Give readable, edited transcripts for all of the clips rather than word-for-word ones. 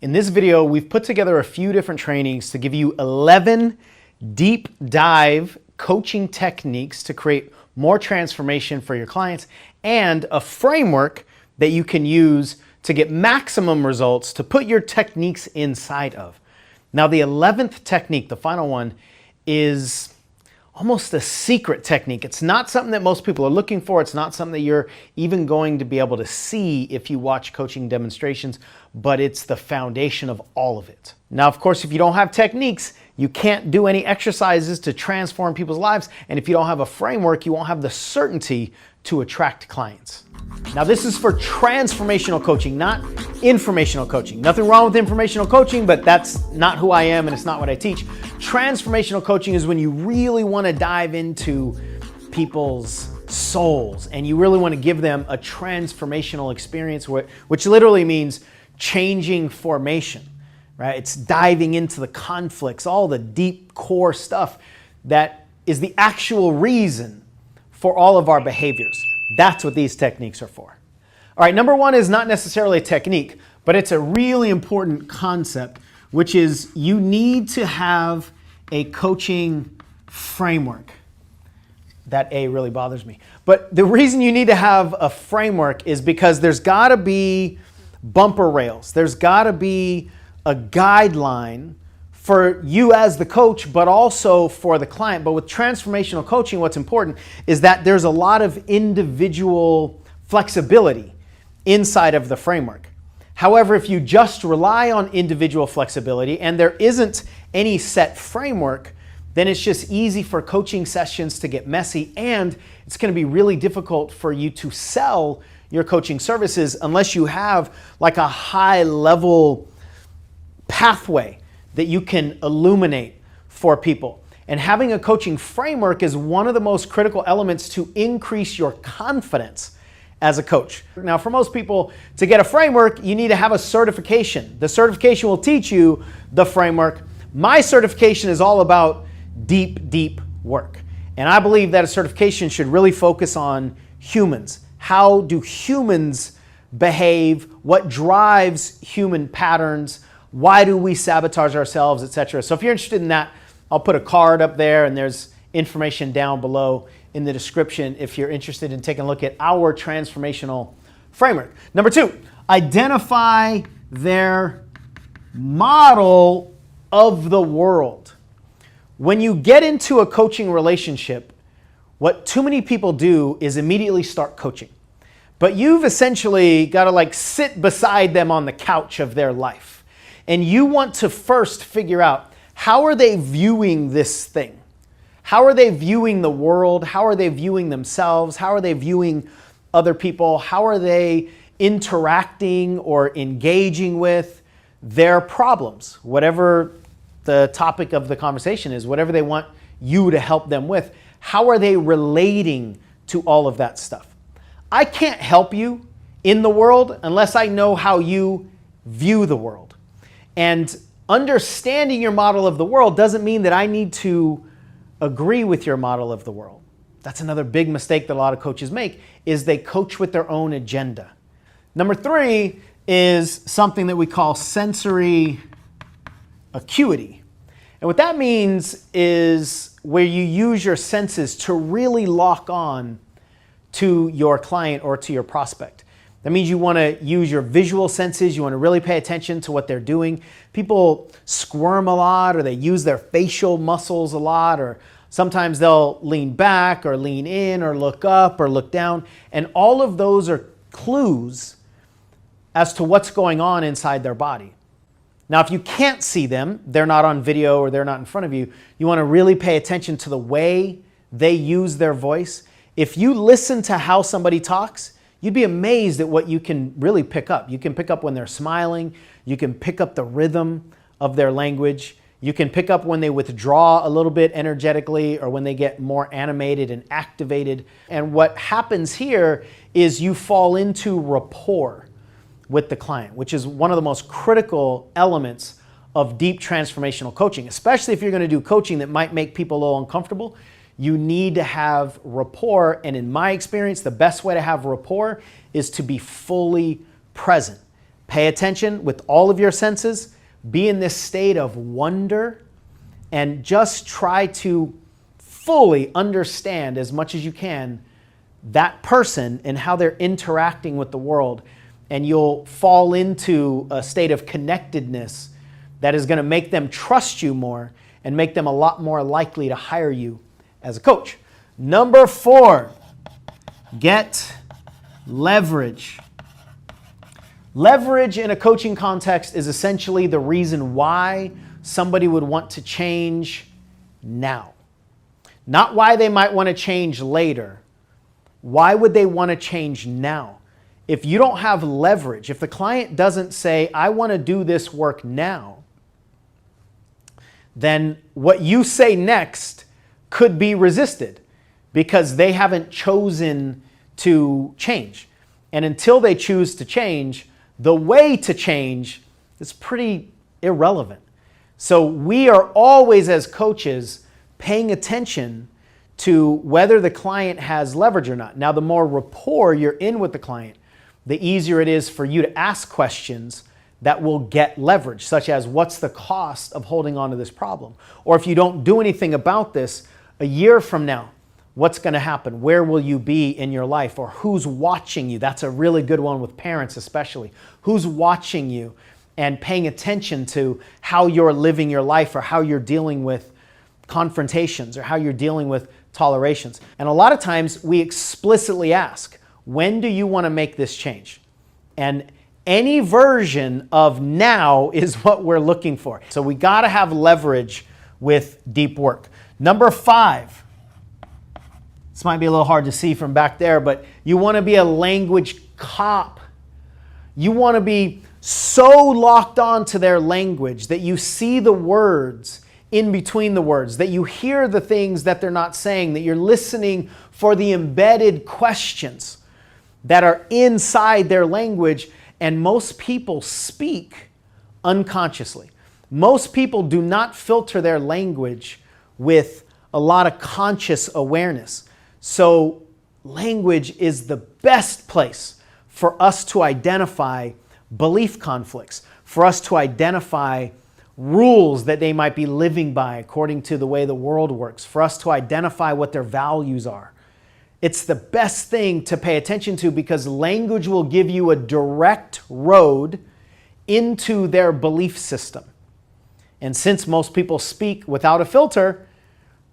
In this video, we've put together a few different trainings to give you 11 deep dive coaching techniques to create more transformation for your clients and a framework that you can use to get maximum results to put your techniques inside of. Now, the 11th technique, the final one, is almost a secret technique. It's not something that most people are looking for. It's not something that you're even going to be able to see if you watch coaching demonstrations, but it's the foundation of all of it. Now, of course, if you don't have techniques, you can't do any exercises to transform people's lives. And if you don't have a framework, you won't have the certainty to attract clients. Now, this is for transformational coaching, not informational coaching. Nothing wrong with informational coaching, but that's not who I am and it's not what I teach. Transformational coaching is when you really want to dive into people's souls and you really want to give them a transformational experience, which literally means changing formation, right? It's diving into the conflicts, all the deep core stuff that is the actual reason for all of our behaviors. That's what these techniques are for. All right, number one is not necessarily a technique, but it's a really important concept, which is you need to have a coaching framework. That A really bothers me. But the reason you need to have a framework is because there's got to be bumper rails. There's got to be a guideline for you as the coach, but also for the client. But with transformational coaching, what's important is that there's a lot of individual flexibility inside of the framework. However, if you just rely on individual flexibility and there isn't any set framework, then it's just easy for coaching sessions to get messy, and it's going to be really difficult for you to sell your coaching services unless you have like a high level pathway that you can illuminate for people. And having a coaching framework is one of the most critical elements to increase your confidence as a coach. Now, for most people, to get a framework, you need to have a certification. The certification will teach you the framework. My certification is all about deep work. And I believe that a certification should really focus on humans. How do humans behave? What drives human patterns? Why do we sabotage ourselves, etc.? So if you're interested in that, I'll put a card up there and there's information down below in the description if you're interested in taking a look at our transformational framework. Number two, identify their model of the world. When you get into a coaching relationship, what too many people do is immediately start coaching. But you've essentially got to like sit beside them on the couch of their life. And you want to first figure out, how are they viewing this thing? How are they viewing the world? How are they viewing themselves? How are they viewing other people? How are they interacting or engaging with their problems? Whatever the topic of the conversation is, whatever they want you to help them with, how are they relating to all of that stuff? I can't help you in the world unless I know how you view the world. And understanding your model of the world doesn't mean that I need to agree with your model of the world. That's another big mistake that a lot of coaches make, is they coach with their own agenda. Number three is something that we call sensory acuity. And what that means is where you use your senses to really lock on to your client or to your prospect. That means you want to use your visual senses. You want to really pay attention to what they're doing. People squirm a lot, or they use their facial muscles a lot, or sometimes they'll lean back or lean in or look up or look down. And all of those are clues as to what's going on inside their body. Now, if you can't see them, they're not on video or they're not in front of you, you want to really pay attention to the way they use their voice. If you listen to how somebody talks, you'd be amazed at what you can really pick up. You can pick up when they're smiling. You can pick up the rhythm of their language. You can pick up when they withdraw a little bit energetically or when they get more animated and activated. And what happens here is you fall into rapport with the client, which is one of the most critical elements of deep transformational coaching, especially if you're going to do coaching that might make people a little uncomfortable. You need to have rapport, and in my experience, the best way to have rapport is to be fully present. Pay attention with all of your senses. Be in this state of wonder and just try to fully understand as much as you can that person and how they're interacting with the world. And you'll fall into a state of connectedness that is going to make them trust you more and make them a lot more likely to hire you as a coach. Number 4, get leverage. Leverage in a coaching context is essentially the reason why somebody would want to change now. Not why they might want to change later. Why would they want to change now? If you don't have leverage, if the client doesn't say, I want to do this work now, then what you say next could be resisted because they haven't chosen to change. And until they choose to change, the way to change is pretty irrelevant. So we are always, as coaches, paying attention to whether the client has leverage or not. Now, the more rapport you're in with the client, the easier it is for you to ask questions that will get leverage, such as what's the cost of holding on to this problem? Or if you don't do anything about this, a year from now, what's going to happen? Where will you be in your life? Or who's watching you? That's a really good one with parents especially. Who's watching you and paying attention to how you're living your life or how you're dealing with confrontations or how you're dealing with tolerations. And a lot of times we explicitly ask, when do you want to make this change? And any version of now is what we're looking for. So we got to have leverage with deep work. Number 5. This might be a little hard to see from back there, but you want to be a language cop. You want to be so locked on to their language that you see the words in between the words, that you hear the things that they're not saying, that you're listening for the embedded questions that are inside their language. And most people speak unconsciously. Most people do not filter their language with a lot of conscious awareness. So language is the best place for us to identify belief conflicts, for us to identify rules that they might be living by according to the way the world works, for us to identify what their values are. It's the best thing to pay attention to because language will give you a direct road into their belief system. And since most people speak without a filter,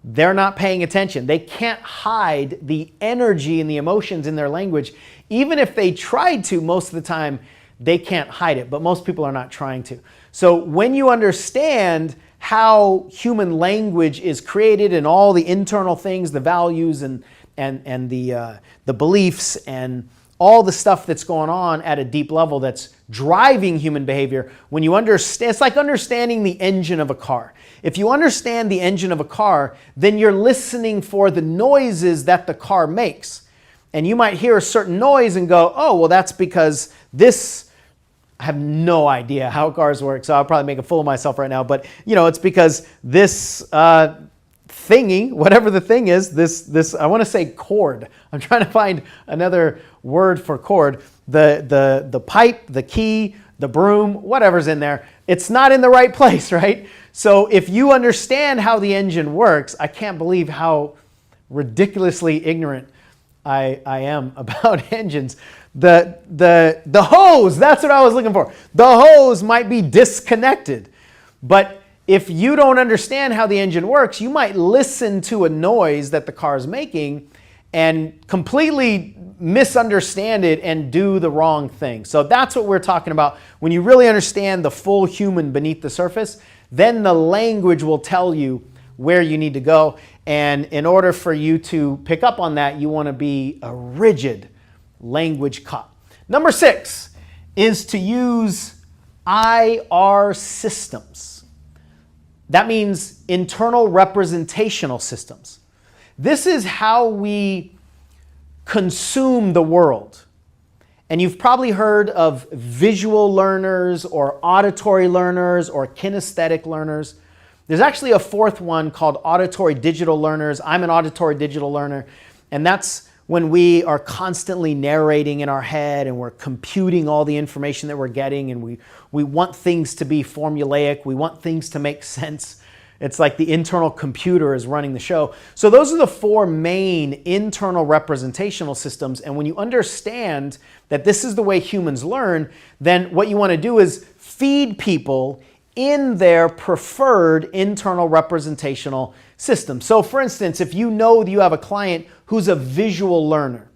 they're not paying attention. They can't hide the energy and the emotions in their language. Even if they tried to, most of the time, they can't hide it. But most people are not trying to. So when you understand how human language is created and all the internal things, the values and the beliefs and all the stuff that's going on at a deep level that's driving human behavior, when you understand, it's like understanding the engine of a car. If you understand the engine of a car, then you're listening for the noises that the car makes. And you might hear a certain noise and go, oh, well, that's because this, I have no idea how cars work, so I'll probably make a fool of myself right now, but it's because this thingy, whatever the thing is, this I want to say cord. I'm trying to find another word for cord. The pipe, the key, the broom, whatever's in there, it's not in the right place, right? So if you understand how the engine works, I can't believe how ridiculously ignorant I am about engines. The hose, that's what I was looking for. The hose might be disconnected, but if you don't understand how the engine works, you might listen to a noise that the car is making and completely misunderstand it and do the wrong thing. So that's what we're talking about. When you really understand the full human beneath the surface, then the language will tell you where you need to go. And in order for you to pick up on that, you want to be a rigid language cop. Number 6 is to use IR systems. That means internal representational systems. This is how we consume the world. And you've probably heard of visual learners or auditory learners or kinesthetic learners. There's actually a 4th one called auditory digital learners. I'm an auditory digital learner. And that's when we are constantly narrating in our head and we're computing all the information that we're getting, and we want things to be formulaic, we want things to make sense. It's like the internal computer is running the show. So those are the four main internal representational systems. And when you understand that this is the way humans learn, then what you want to do is feed people in their preferred internal representational system. So for instance, if you know that you have a client who's a visual learner,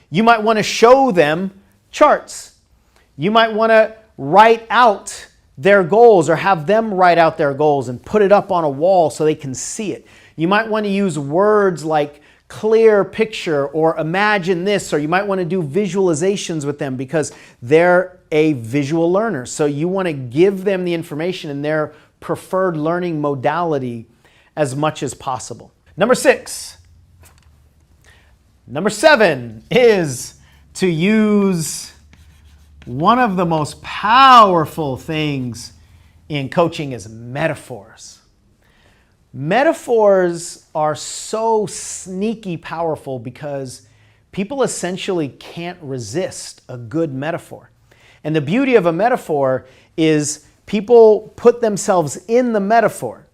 you might want to show them charts. You might want to write out their goals or have them write out their goals and put it up on a wall so they can see it. You might want to use words like clear picture or imagine this, or you might want to do visualizations with them because they're a visual learner. So you want to give them the information in their preferred learning modality as much as possible. Number 6. Number 7 is to use one of the most powerful things in coaching is metaphors. Metaphors are so sneaky powerful because people essentially can't resist a good metaphor. And the beauty of a metaphor is people put themselves in the metaphor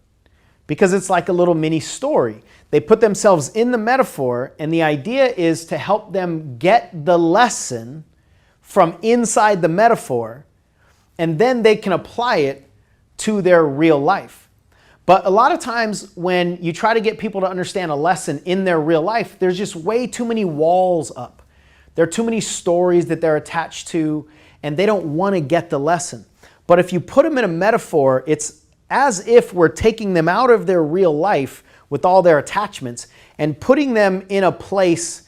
because it's like a little mini story. They put themselves in the metaphor, and the idea is to help them get the lesson from inside the metaphor, and then they can apply it to their real life. But a lot of times when you try to get people to understand a lesson in their real life, there's just way too many walls up. There are too many stories that they're attached to, and they don't want to get the lesson. But if you put them in a metaphor, it's as if we're taking them out of their real life with all their attachments and putting them in a place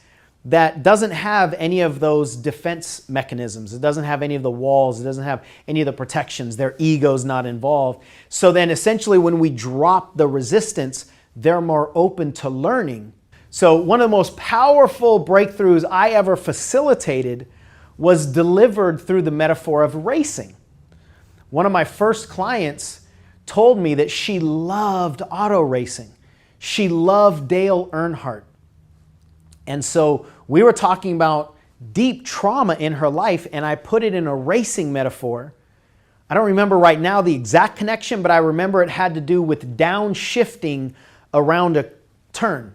that doesn't have any of those defense mechanisms. It doesn't have any of the walls. It doesn't have any of the protections. Their ego's not involved. So then essentially when we drop the resistance, they're more open to learning. So one of the most powerful breakthroughs I ever facilitated was delivered through the metaphor of racing. One of my first clients told me that she loved auto racing. She loved Dale Earnhardt. And so we were talking about deep trauma in her life, and I put it in a racing metaphor. I don't remember right now the exact connection, but I remember it had to do with downshifting around a turn.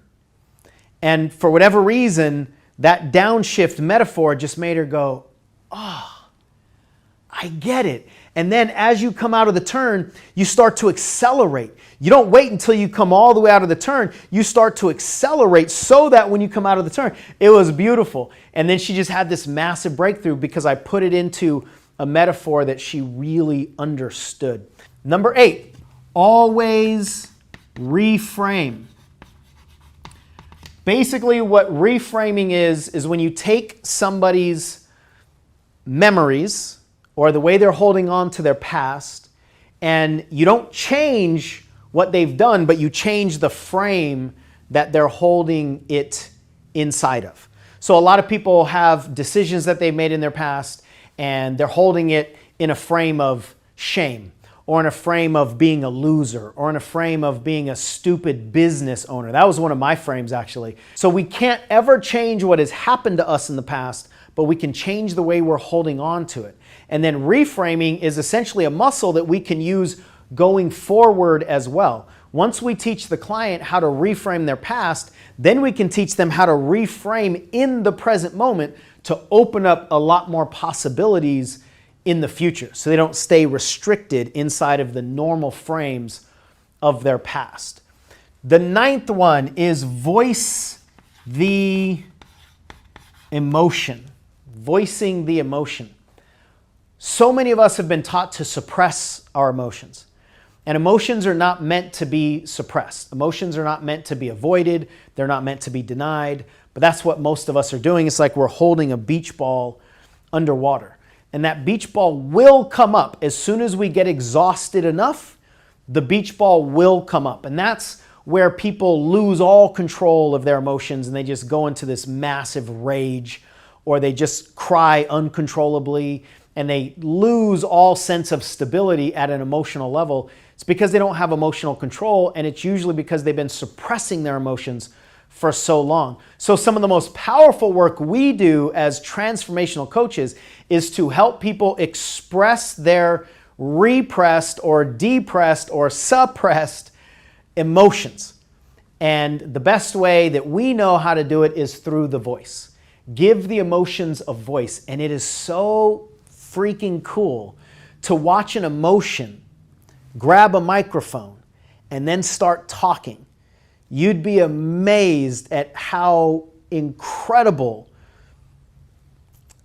And for whatever reason, that downshift metaphor just made her go, oh, I get it. And then as you come out of the turn, you start to accelerate. You don't wait until you come all the way out of the turn. You start to accelerate so that when you come out of the turn, it was beautiful. And then she just had this massive breakthrough because I put it into a metaphor that she really understood. Number 8, always reframe. Basically what reframing is when you take somebody's memories or the way they're holding on to their past, and you don't change what they've done, but you change the frame that they're holding it inside of. So a lot of people have decisions that they've made in their past, and they're holding it in a frame of shame, or in a frame of being a loser, or in a frame of being a stupid business owner. That was one of my frames, actually. So we can't ever change what has happened to us in the past, but we can change the way we're holding on to it. And then reframing is essentially a muscle that we can use going forward as well. Once we teach the client how to reframe their past, then we can teach them how to reframe in the present moment to open up a lot more possibilities in the future, so they don't stay restricted inside of the normal frames of their past. The 9th one is voice the emotion. Voicing the emotion. So many of us have been taught to suppress our emotions. And emotions are not meant to be suppressed. Emotions are not meant to be avoided. They're not meant to be denied. But that's what most of us are doing. It's like we're holding a beach ball underwater. And that beach ball will come up. As soon as we get exhausted enough, the beach ball will come up. And that's where people lose all control of their emotions and they just go into this massive rage, or they just cry uncontrollably and they lose all sense of stability at an emotional level. It's because they don't have emotional control, and it's usually because they've been suppressing their emotions for so long. So some of the most powerful work we do as transformational coaches is to help people express their repressed or depressed or suppressed emotions. And the best way that we know how to do it is through the voice. Give the emotions a voice. And it is so freaking cool to watch an emotion grab a microphone and then start talking. You'd be amazed at how incredible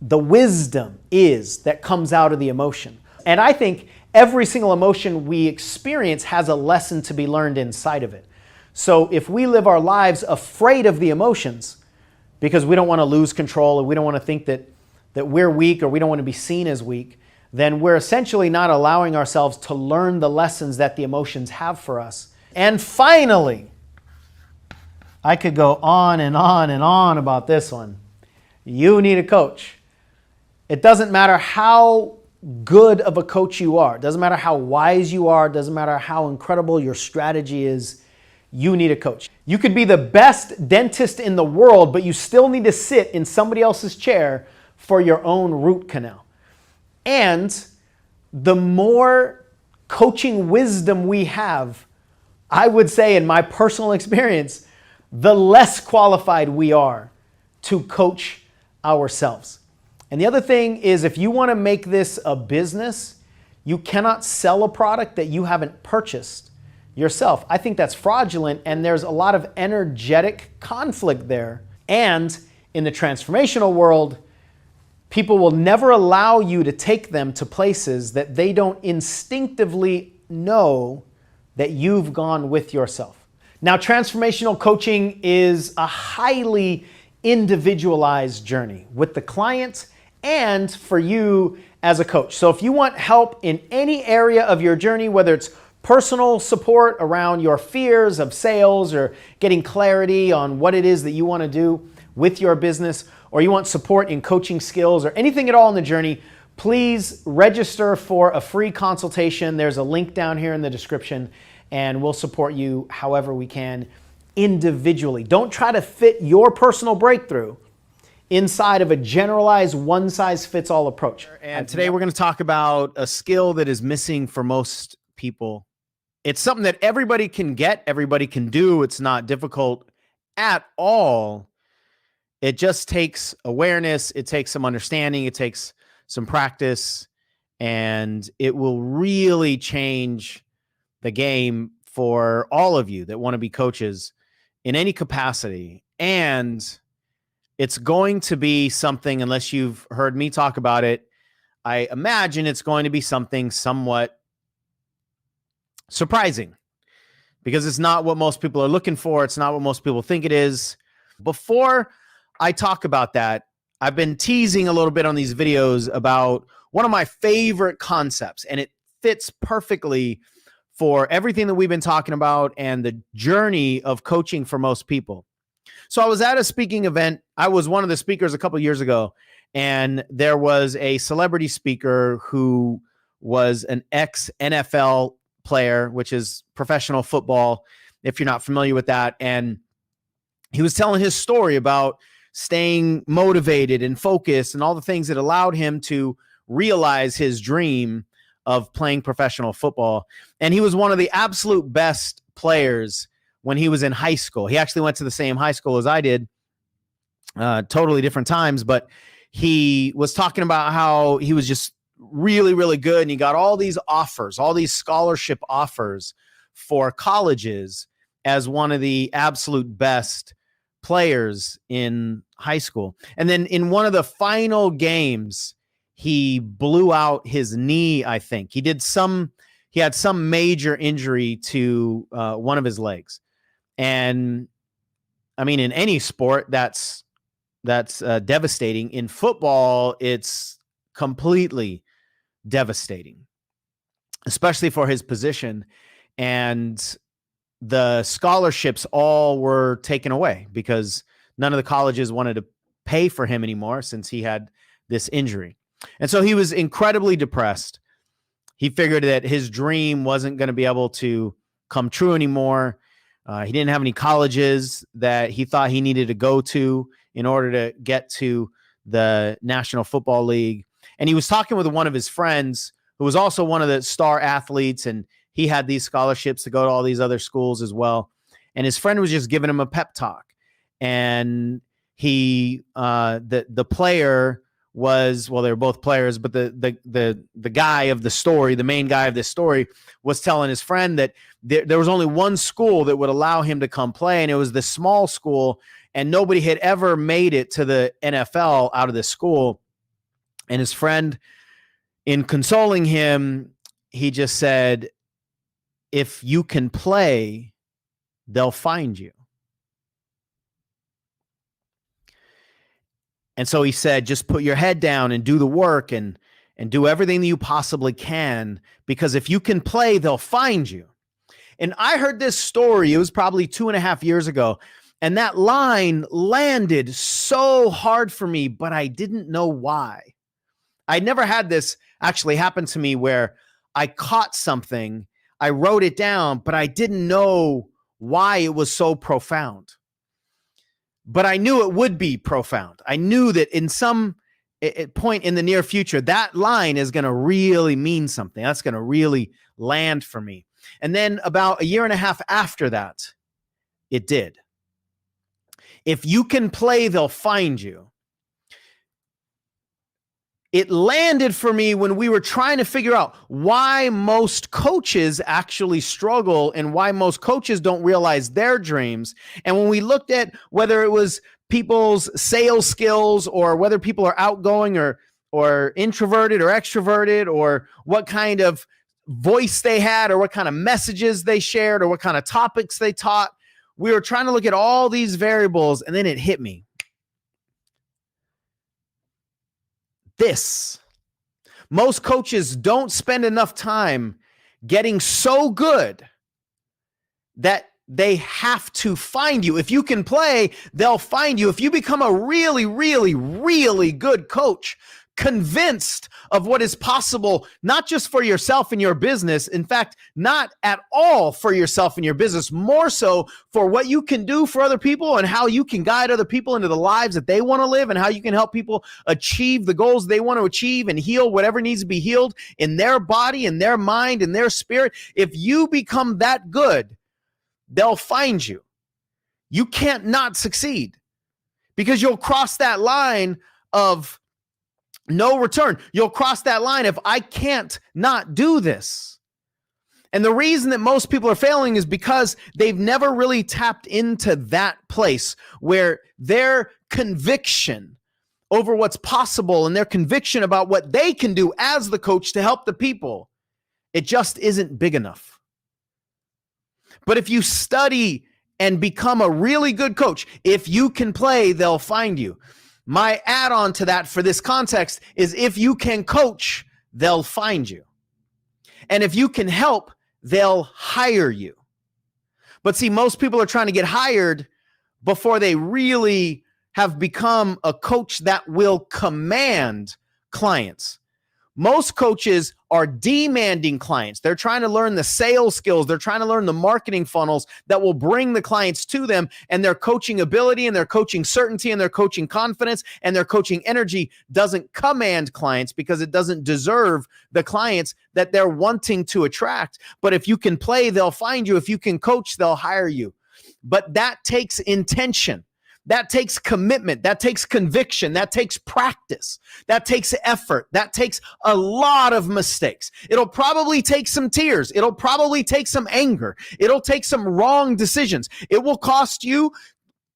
the wisdom is that comes out of the emotion. And I think every single emotion we experience has a lesson to be learned inside of it. So if we live our lives afraid of the emotions because we don't want to lose control or we don't want to think that we're weak or we don't want to be seen as weak, then we're essentially not allowing ourselves to learn the lessons that the emotions have for us. And finally, I could go on and on and on about this one. You need a coach. It doesn't matter how good of a coach you are. It doesn't matter how wise you are. It doesn't matter how incredible your strategy is. You need a coach. You could be the best dentist in the world, but you still need to sit in somebody else's chair for your own root canal. And the more coaching wisdom we have, I would say in my personal experience, the less qualified we are to coach ourselves. And the other thing is, if you want to make this a business, you cannot sell a product that you haven't purchased yourself. I think that's fraudulent, and there's a lot of energetic conflict there. And in the transformational world, people will never allow you to take them to places that they don't instinctively know that you've gone with yourself. Now, transformational coaching is a highly individualized journey with the client and for you as a coach. So if you want help in any area of your journey, whether it's personal support around your fears of sales or getting clarity on what it is that you want to do with your business, or you want support in coaching skills or anything at all in the journey, please register for a free consultation. There's a link down here in the description, and we'll support you however we can individually. Don't try to fit your personal breakthrough inside of a generalized one-size-fits-all approach. And today we're going to talk about a skill that is missing for most people. It's something that everybody can get, everybody can do. It's not difficult at all. It just takes awareness, it takes some understanding, it takes some practice, and it will really change the game for all of you that want to be coaches in any capacity. And it's going to be something, unless you've heard me talk about it, I imagine it's going to be something somewhat surprising because it's not what most people are looking for. It's not what most people think it is. Before I talk about that, I've been teasing a little bit on these videos about one of my favorite concepts, and it fits perfectly for everything that we've been talking about and the journey of coaching for most people. So I was at a speaking event. I was one of the speakers a couple of years ago, and there was a celebrity speaker who was an ex-NFL player, which is professional football, if you're not familiar with that. And he was telling his story about staying motivated and focused and all the things that allowed him to realize his dream of playing professional football. And he was one of the absolute best players when he was in high school. He actually went to the same high school as I did, totally different times, but he was talking about how he was just really, really good. And he got all these offers, all these scholarship offers for colleges as one of the absolute best players in high school. And then in one of the final games, he blew out his knee, I think. He had some major injury to one of his legs. And I mean, in any sport, that's devastating. In football, it's completely devastating, especially for his position. And the scholarships all were taken away because none of the colleges wanted to pay for him anymore since he had this injury. And so he was incredibly depressed. He figured that his dream wasn't going to be able to come true anymore. He didn't have any colleges that he thought he needed to go to in order to get to the National Football League. And he was talking with one of his friends who was also one of the star athletes, and he had these scholarships to go to all these other schools as well. And his friend was just giving him a pep talk. And the player was, well, they were both players, but the guy of the story, the main guy of this story, was telling his friend that there was only one school that would allow him to come play, and it was the small school, and nobody had ever made it to the NFL out of this school. And his friend, in consoling him, he just said, if you can play, they'll find you. And so he said, just put your head down and do the work and do everything that you possibly can, because if you can play, they'll find you. And I heard this story, it was probably 2.5 years ago, and that line landed so hard for me, but I didn't know why. I never had this actually happen to me where I caught something, I wrote it down, but I didn't know why it was so profound. But I knew it would be profound. I knew that in some point in the near future, that line is going to really mean something. That's going to really land for me. And then about 1.5 years after that, it did. If you can play, they'll find you. It landed for me when we were trying to figure out why most coaches actually struggle and why most coaches don't realize their dreams. And when we looked at whether it was people's sales skills or whether people are outgoing or introverted or extroverted, or what kind of voice they had or what kind of messages they shared or what kind of topics they taught, we were trying to look at all these variables, and then it hit me. Most coaches don't spend enough time getting so good that they have to find you. If you can play, they'll find you. If you become a really, really, really good coach, convinced of what is possible, not just for yourself and your business, in fact, not at all for yourself and your business, more so for what you can do for other people and how you can guide other people into the lives that they want to live and how you can help people achieve the goals they want to achieve and heal whatever needs to be healed in their body, in their mind, in their spirit. If you become that good, they'll find you. You can't not succeed, because you'll cross that line of no return. You'll cross that line if I can't not do this. And the reason that most people are failing is because they've never really tapped into that place where their conviction over what's possible and their conviction about what they can do as the coach to help the people, it just isn't big enough. But if you study and become a really good coach, if you can play, they'll find you. My add-on to that for this context is if you can coach, they'll find you. And if you can help, they'll hire you. But see, most people are trying to get hired before they really have become a coach that will command clients. Most coaches are demanding clients. They're trying to learn the sales skills. They're trying to learn the marketing funnels that will bring the clients to them, and their coaching ability and their coaching certainty and their coaching confidence and their coaching energy doesn't command clients because it doesn't deserve the clients that they're wanting to attract. But if you can play, they'll find you. If you can coach, they'll hire you. But that takes intention. That takes commitment. That takes conviction. That takes practice. That takes effort. That takes a lot of mistakes. It'll probably take some tears. It'll probably take some anger. It'll take some wrong decisions. It will cost you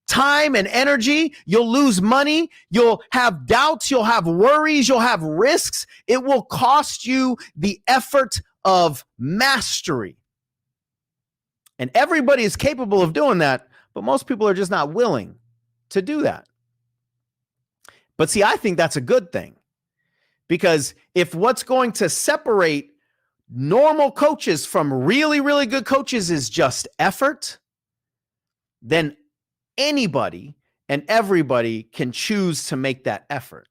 time and energy. You'll lose money. You'll have doubts. You'll have worries. You'll have risks. It will cost you the effort of mastery. And everybody is capable of doing that, but most people are just not willing to do that. But see, I think that's a good thing, because if what's going to separate normal coaches from really, really good coaches is just effort, then anybody and everybody can choose to make that effort.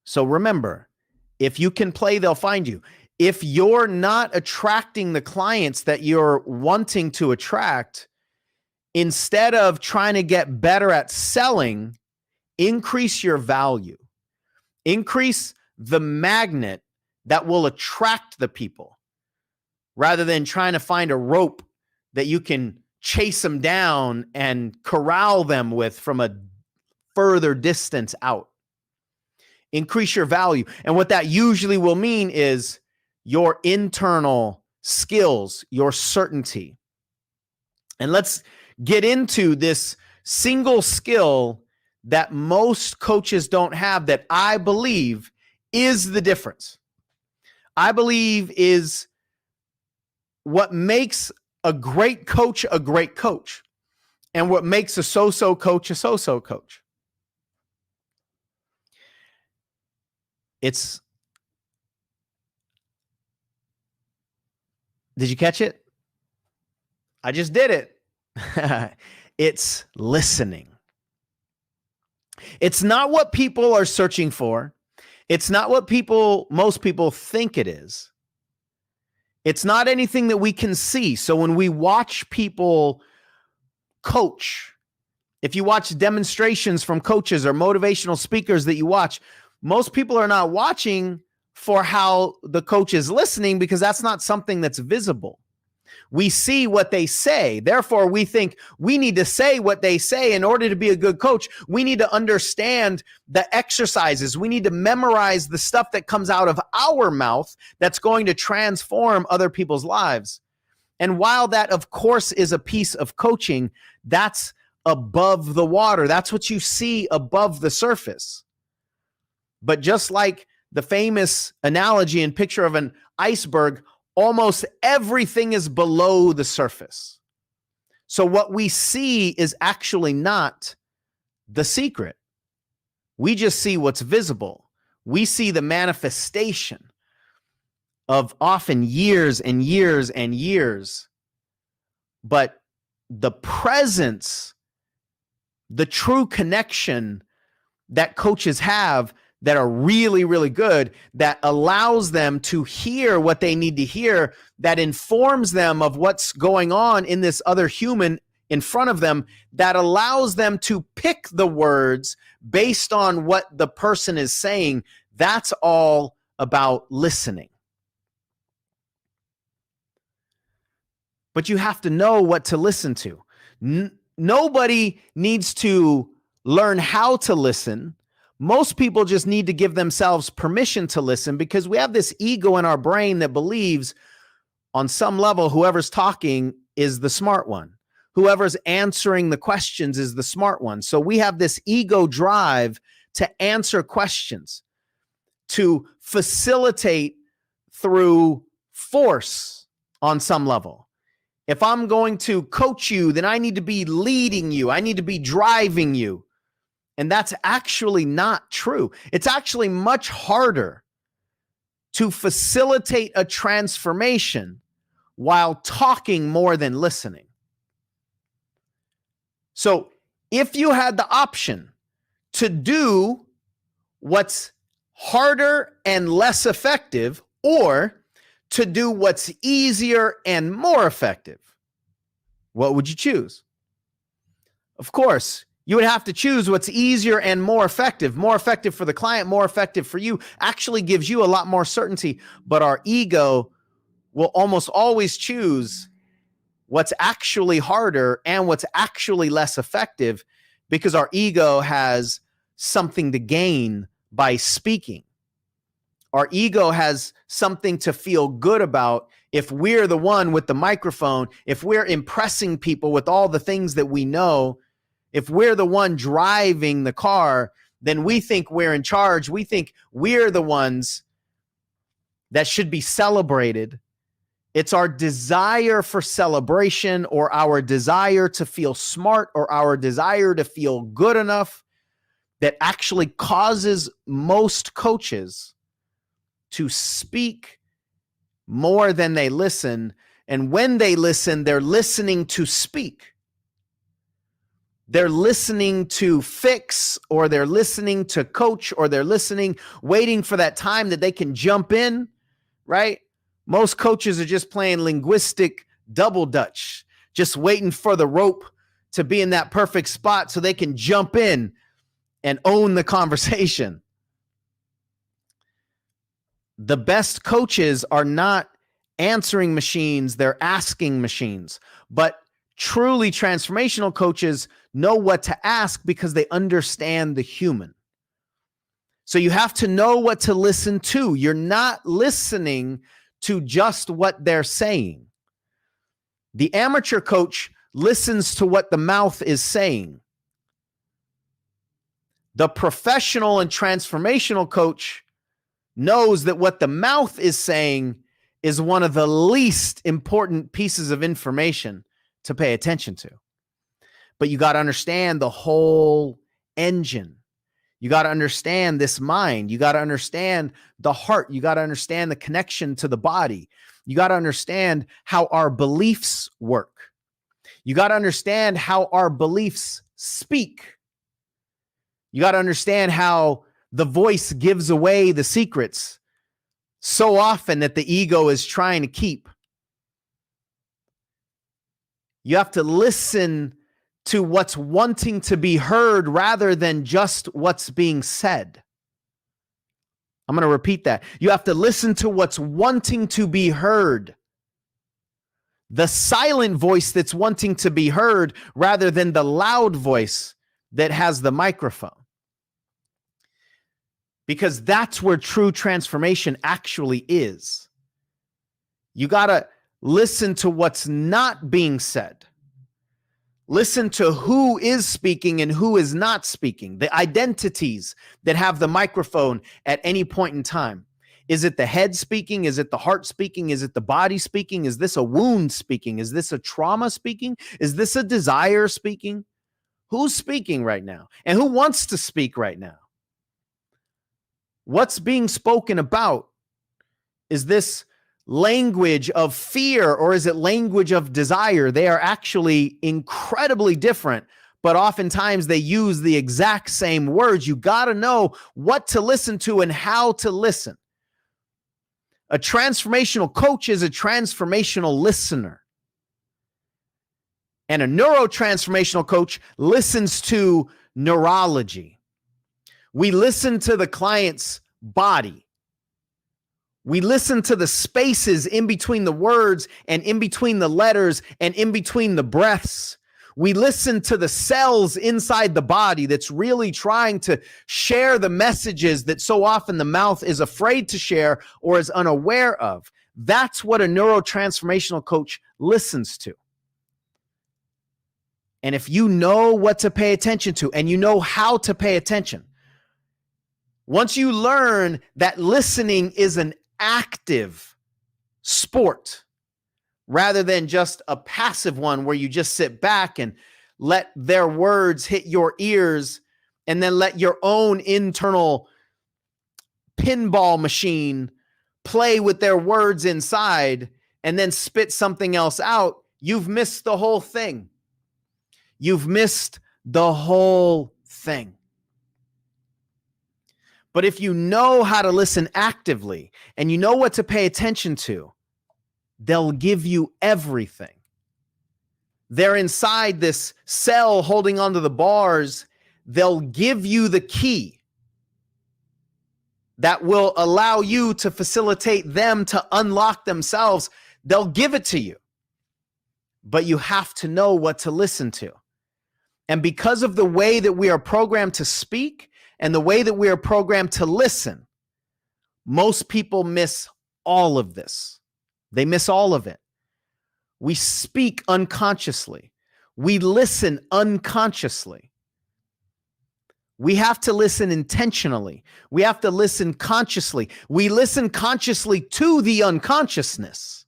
So remember, if you can play, they'll find you. if you're not attracting the clients that you're wanting to attract, instead of trying to get better at selling, increase your value, increase the magnet that will attract the people, rather than trying to find a rope that you can chase them down and corral them with from a further distance out. Increase your value. And what that usually will mean is your internal skills, your certainty. And let's get into this single skill that most coaches don't have, that I believe is the difference. I believe is what makes a great coach a great coach, and what makes a so-so coach a so-so coach. Did you catch it? I just did it. It's listening. It's not what people are searching for. It's not what most people think it is. It's not anything that we can see. So when we watch people coach, if you watch demonstrations from coaches or motivational speakers that you watch, most people are not watching for how the coach is listening, because that's not something that's visible. We see what they say. Therefore, we think we need to say what they say in order to be a good coach. We need to understand the exercises. We need to memorize the stuff that comes out of our mouth that's going to transform other people's lives. And while that, of course, is a piece of coaching, that's above the water. That's what you see above the surface. But just like the famous analogy and picture of an iceberg, almost everything is below the surface. So what we see is actually not the secret. We just see what's visible. We see the manifestation of often years and years and years. But the presence, the true connection that coaches have that are really, really good, that allows them to hear what they need to hear, that informs them of what's going on in this other human in front of them, that allows them to pick the words based on what the person is saying. That's all about listening. But you have to know what to listen to. Nobody needs to learn how to listen. Most people just need to give themselves permission to listen, because we have this ego in our brain that believes on some level whoever's talking is the smart one. Whoever's answering the questions is the smart one. So we have this ego drive to answer questions, to facilitate through force on some level. If I'm going to coach you, then I need to be leading you. I need to be driving you. And that's actually not true. It's actually much harder to facilitate a transformation while talking more than listening. So if you had the option to do what's harder and less effective, or to do what's easier and more effective, what would you choose? Of course, you would have to choose what's easier and more effective for the client, more effective for you, actually gives you a lot more certainty. But our ego will almost always choose what's actually harder and what's actually less effective, because our ego has something to gain by speaking. Our ego has something to feel good about if we're the one with the microphone, if we're impressing people with all the things that we know. If we're the one driving the car, then we think we're in charge. We think we're the ones that should be celebrated. It's our desire for celebration, or our desire to feel smart, or our desire to feel good enough, that actually causes most coaches to speak more than they listen. And when they listen, they're listening to speak. They're listening to fix, or they're listening to coach, or they're listening, waiting for that time that they can jump in, right? Most coaches are just playing linguistic double dutch, just waiting for the rope to be in that perfect spot so they can jump in and own the conversation. The best coaches are not answering machines, they're asking machines. But truly transformational coaches know what to ask because they understand the human. So you have to know what to listen to. You're not listening to just what they're saying. The amateur coach listens to what the mouth is saying. The professional and transformational coach knows that what the mouth is saying is one of the least important pieces of information to pay attention to. But you got to understand the whole engine. You got to understand this mind. You got to understand the heart. You got to understand the connection to the body. You got to understand how our beliefs work. You got to understand how our beliefs speak. You got to understand how the voice gives away the secrets so often that the ego is trying to keep. You have to listen to what's wanting to be heard rather than just what's being said. I'm going to repeat that. You have to listen to what's wanting to be heard. The silent voice that's wanting to be heard rather than the loud voice that has the microphone. Because that's where true transformation actually is. You got to listen to what's not being said. Listen to who is speaking and who is not speaking, the identities that have the microphone at any point in time. Is it the head speaking? Is it the heart speaking? Is it the body speaking? Is this a wound speaking? Is this a trauma speaking? Is this a desire speaking? Who's speaking right now? And who wants to speak right now? What's being spoken about? Is this language of fear or is it language of desire? They are actually incredibly different, but oftentimes they use the exact same words. You got to know what to listen to and how to listen. A transformational coach is a transformational listener. And a neurotransformational coach listens to neurology. We listen to the client's body. We listen to the spaces in between the words and in between the letters and in between the breaths. We listen to the cells inside the body that's really trying to share the messages that so often the mouth is afraid to share or is unaware of. That's what a neurotransformational coach listens to. And if you know what to pay attention to and you know how to pay attention, once you learn that listening is an active sport rather than just a passive one where you just sit back and let their words hit your ears and then let your own internal pinball machine play with their words inside and then spit something else out, you've missed the whole thing. You've missed the whole thing. But if you know how to listen actively and you know what to pay attention to, they'll give you everything. They're inside this cell holding onto the bars. They'll give you the key that will allow you to facilitate them to unlock themselves. They'll give it to you. But you have to know what to listen to. And because of the way that we are programmed to speak, and the way that we are programmed to listen, most people miss all of this. They miss all of it. We speak unconsciously. We listen unconsciously. We have to listen intentionally. We have to listen consciously. We listen consciously to the unconsciousness.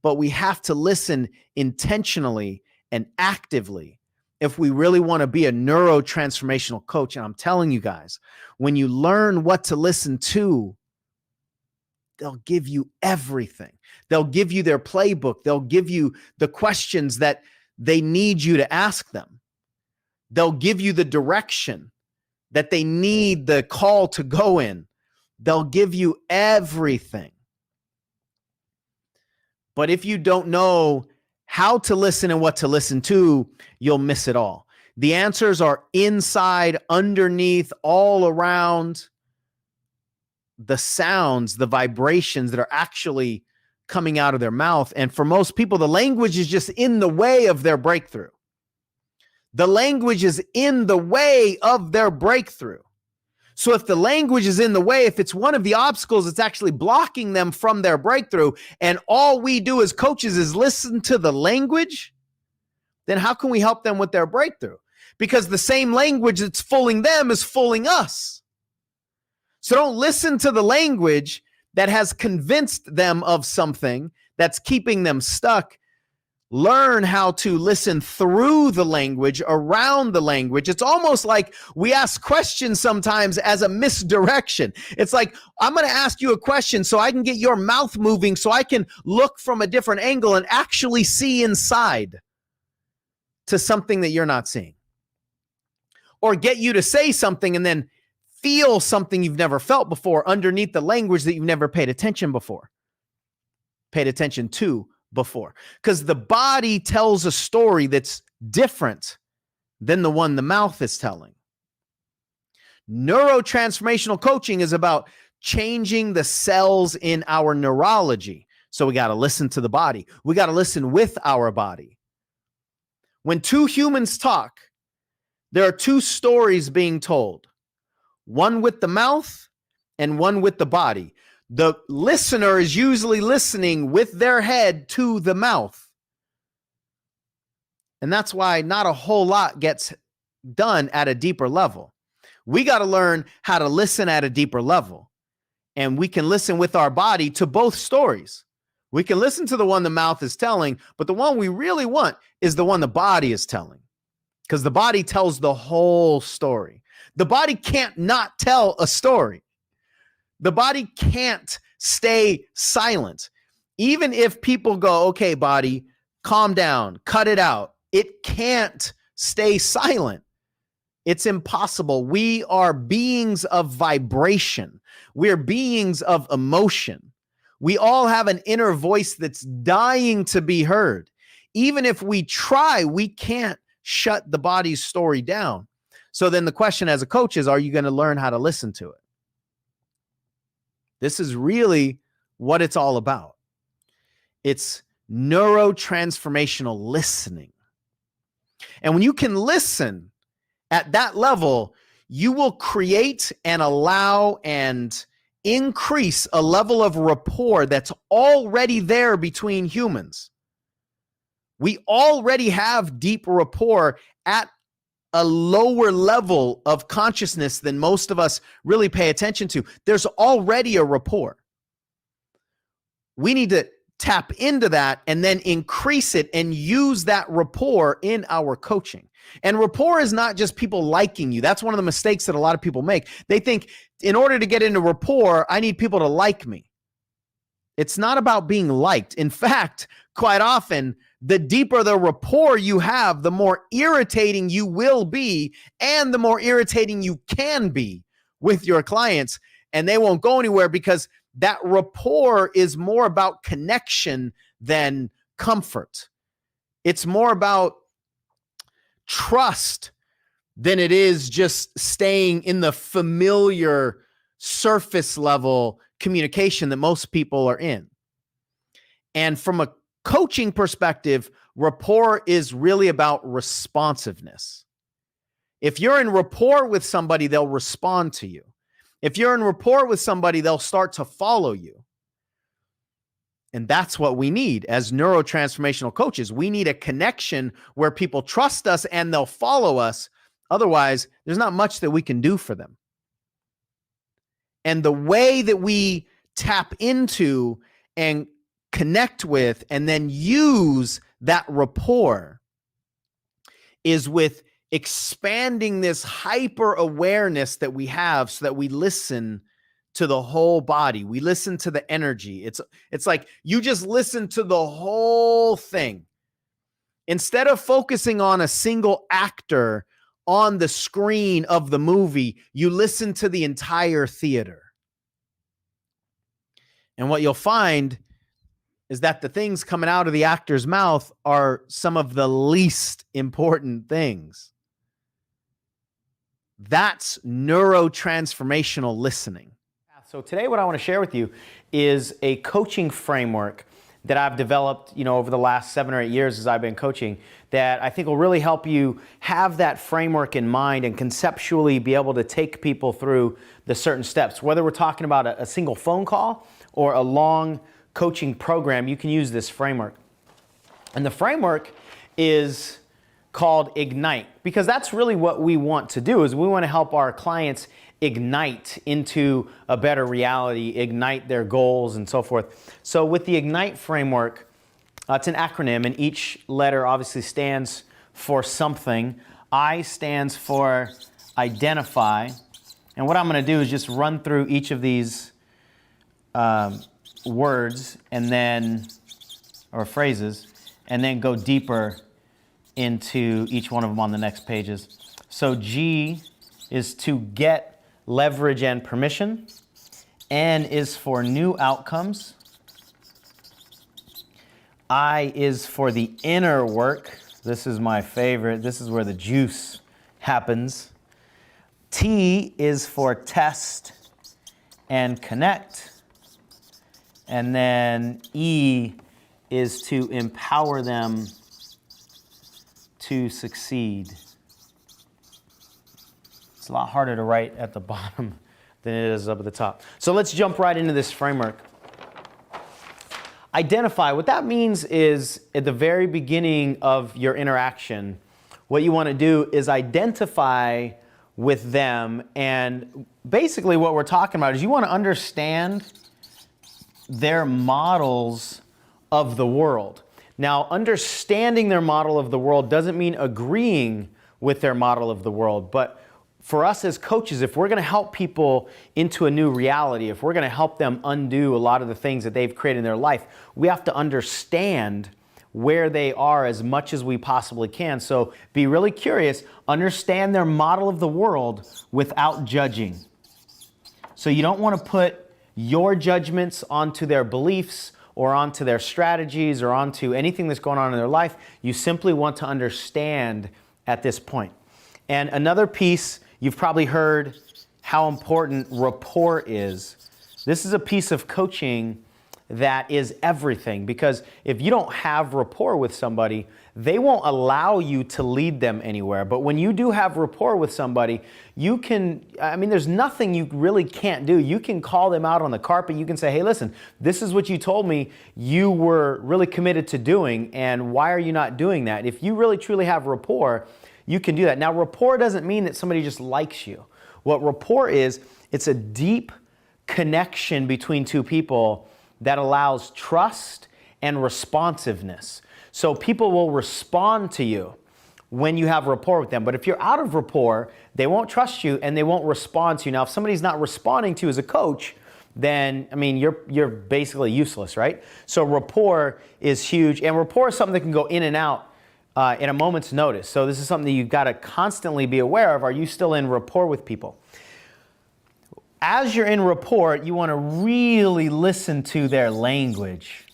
But we have to listen intentionally and actively if we really want to be a neurotransformational coach. And I'm telling you guys, when you learn what to listen to, they'll give you everything. They'll give you their playbook. They'll give you the questions that they need you to ask them. They'll give you the direction that they need the call to go in. They'll give you everything. But if you don't know how to listen and what to listen to, you'll miss it all. The answers are inside, underneath, all around. The sounds, the vibrations that are actually coming out of their mouth. And for most people, the language is just in the way of their breakthrough. The language is in the way of their breakthrough. So if the language is in the way, if it's one of the obstacles that's actually blocking them from their breakthrough, and all we do as coaches is listen to the language, then how can we help them with their breakthrough? Because the same language that's fooling them is fooling us. So don't listen to the language that has convinced them of something that's keeping them stuck. Learn how to listen through the language, around the language. It's almost like we ask questions sometimes as a misdirection. It's like, I'm going to ask you a question so I can get your mouth moving, so I can look from a different angle and actually see inside to something that you're not seeing. Or get you to say something and then feel something you've never felt before underneath the language that you've never paid attention to before. Because the body tells a story that's different than the one the mouth is telling. Neurotransformational coaching is about changing the cells in our neurology. So we got to listen to the body. We got to listen with our body. When two humans talk, there are two stories being told. One with the mouth and one with the body. The listener is usually listening with their head to the mouth. And that's why not a whole lot gets done at a deeper level. We got to learn how to listen at a deeper level. And we can listen with our body to both stories. We can listen to the one the mouth is telling, but the one we really want is the one the body is telling. Because the body tells the whole story. The body can't not tell a story. The body can't stay silent. Even if people go, okay, body, calm down, cut it out. It can't stay silent. It's impossible. We are beings of vibration. We're beings of emotion. We all have an inner voice that's dying to be heard. Even if we try, we can't shut the body's story down. So then the question as a coach is, are you going to learn how to listen to it? This is really what it's all about. It's neurotransformational listening. And when you can listen at that level, you will create and allow and increase a level of rapport that's already there between humans. We already have deep rapport at a lower level of consciousness than most of us really pay attention to. There's already a rapport. We need to tap into that and then increase it and use that rapport in our coaching. And rapport is not just people liking you. That's one of the mistakes that a lot of people make. They think in order to get into rapport, I need people to like me. It's not about being liked. In fact, quite often, the deeper the rapport you have, the more irritating you will be and the more irritating you can be with your clients. And they won't go anywhere because that rapport is more about connection than comfort. It's more about trust than it is just staying in the familiar surface level communication that most people are in. And from a coaching perspective, rapport is really about responsiveness. If you're in rapport with somebody, they'll respond to you. If you're in rapport with somebody, they'll start to follow you. And that's what we need as neurotransformational coaches. We need a connection where people trust us and they'll follow us. Otherwise, there's not much that we can do for them. And the way that we tap into and connect with and then use that rapport is with expanding this hyper awareness that we have so that we listen to the whole body. We listen to the energy. It's like you just listen to the whole thing. Instead of focusing on a single actor on the screen of the movie, you listen to the entire theater. And what you'll find is that the things coming out of the actor's mouth are some of the least important things. That's neurotransformational listening. So today what I want to share with you is a coaching framework that I've developed, over the last 7 or 8 years as I've been coaching, that I think will really help you have that framework in mind and conceptually be able to take people through the certain steps. Whether we're talking about a single phone call or a long coaching program, you can use this framework. And the framework is called Ignite, because that's really what we want to do, is we want to help our clients ignite into a better reality, ignite their goals and so forth. So with the Ignite framework, it's an acronym, and each letter obviously stands for something. I stands for identify. And what I'm going to do is just run through each of these words and then, or phrases, and then go deeper into each one of them on the next pages. So G is to get leverage and permission. N is for new outcomes. I is for the inner work. This is my favorite. This is where the juice happens. T is for test and connect. And then E is to empower them to succeed. It's a lot harder to write at the bottom than it is up at the top. So let's jump right into this framework. Identify, what that means is at the very beginning of your interaction, what you want to do is identify with them, and basically what we're talking about is you want to understand their models of the world. Now, understanding their model of the world doesn't mean agreeing with their model of the world, but for us as coaches, if we're going to help people into a new reality, if we're going to help them undo a lot of the things that they've created in their life, we have to understand where they are as much as we possibly can. So be really curious, understand their model of the world without judging. So you don't want to put your judgments onto their beliefs or onto their strategies or onto anything that's going on in their life. You simply want to understand at this point. And another piece, you've probably heard how important rapport is. This is a piece of coaching that is everything, because if you don't have rapport with somebody, they won't allow you to lead them anywhere. But when you do have rapport with somebody, you can, there's nothing you really can't do. You can call them out on the carpet. You can say, hey, listen, this is what you told me you were really committed to doing, and why are you not doing that? If you really truly have rapport, you can do that. Now, rapport doesn't mean that somebody just likes you. What rapport is, it's a deep connection between two people that allows trust and responsiveness. So people will respond to you when you have rapport with them. But if you're out of rapport, they won't trust you and they won't respond to you. Now, if somebody's not responding to you as a coach, then, you're basically useless, right? So rapport is huge. And rapport is something that can go in and out in a moment's notice. So this is something that you've got to constantly be aware of. Are you still in rapport with people? As you're in rapport, you want to really listen to their language.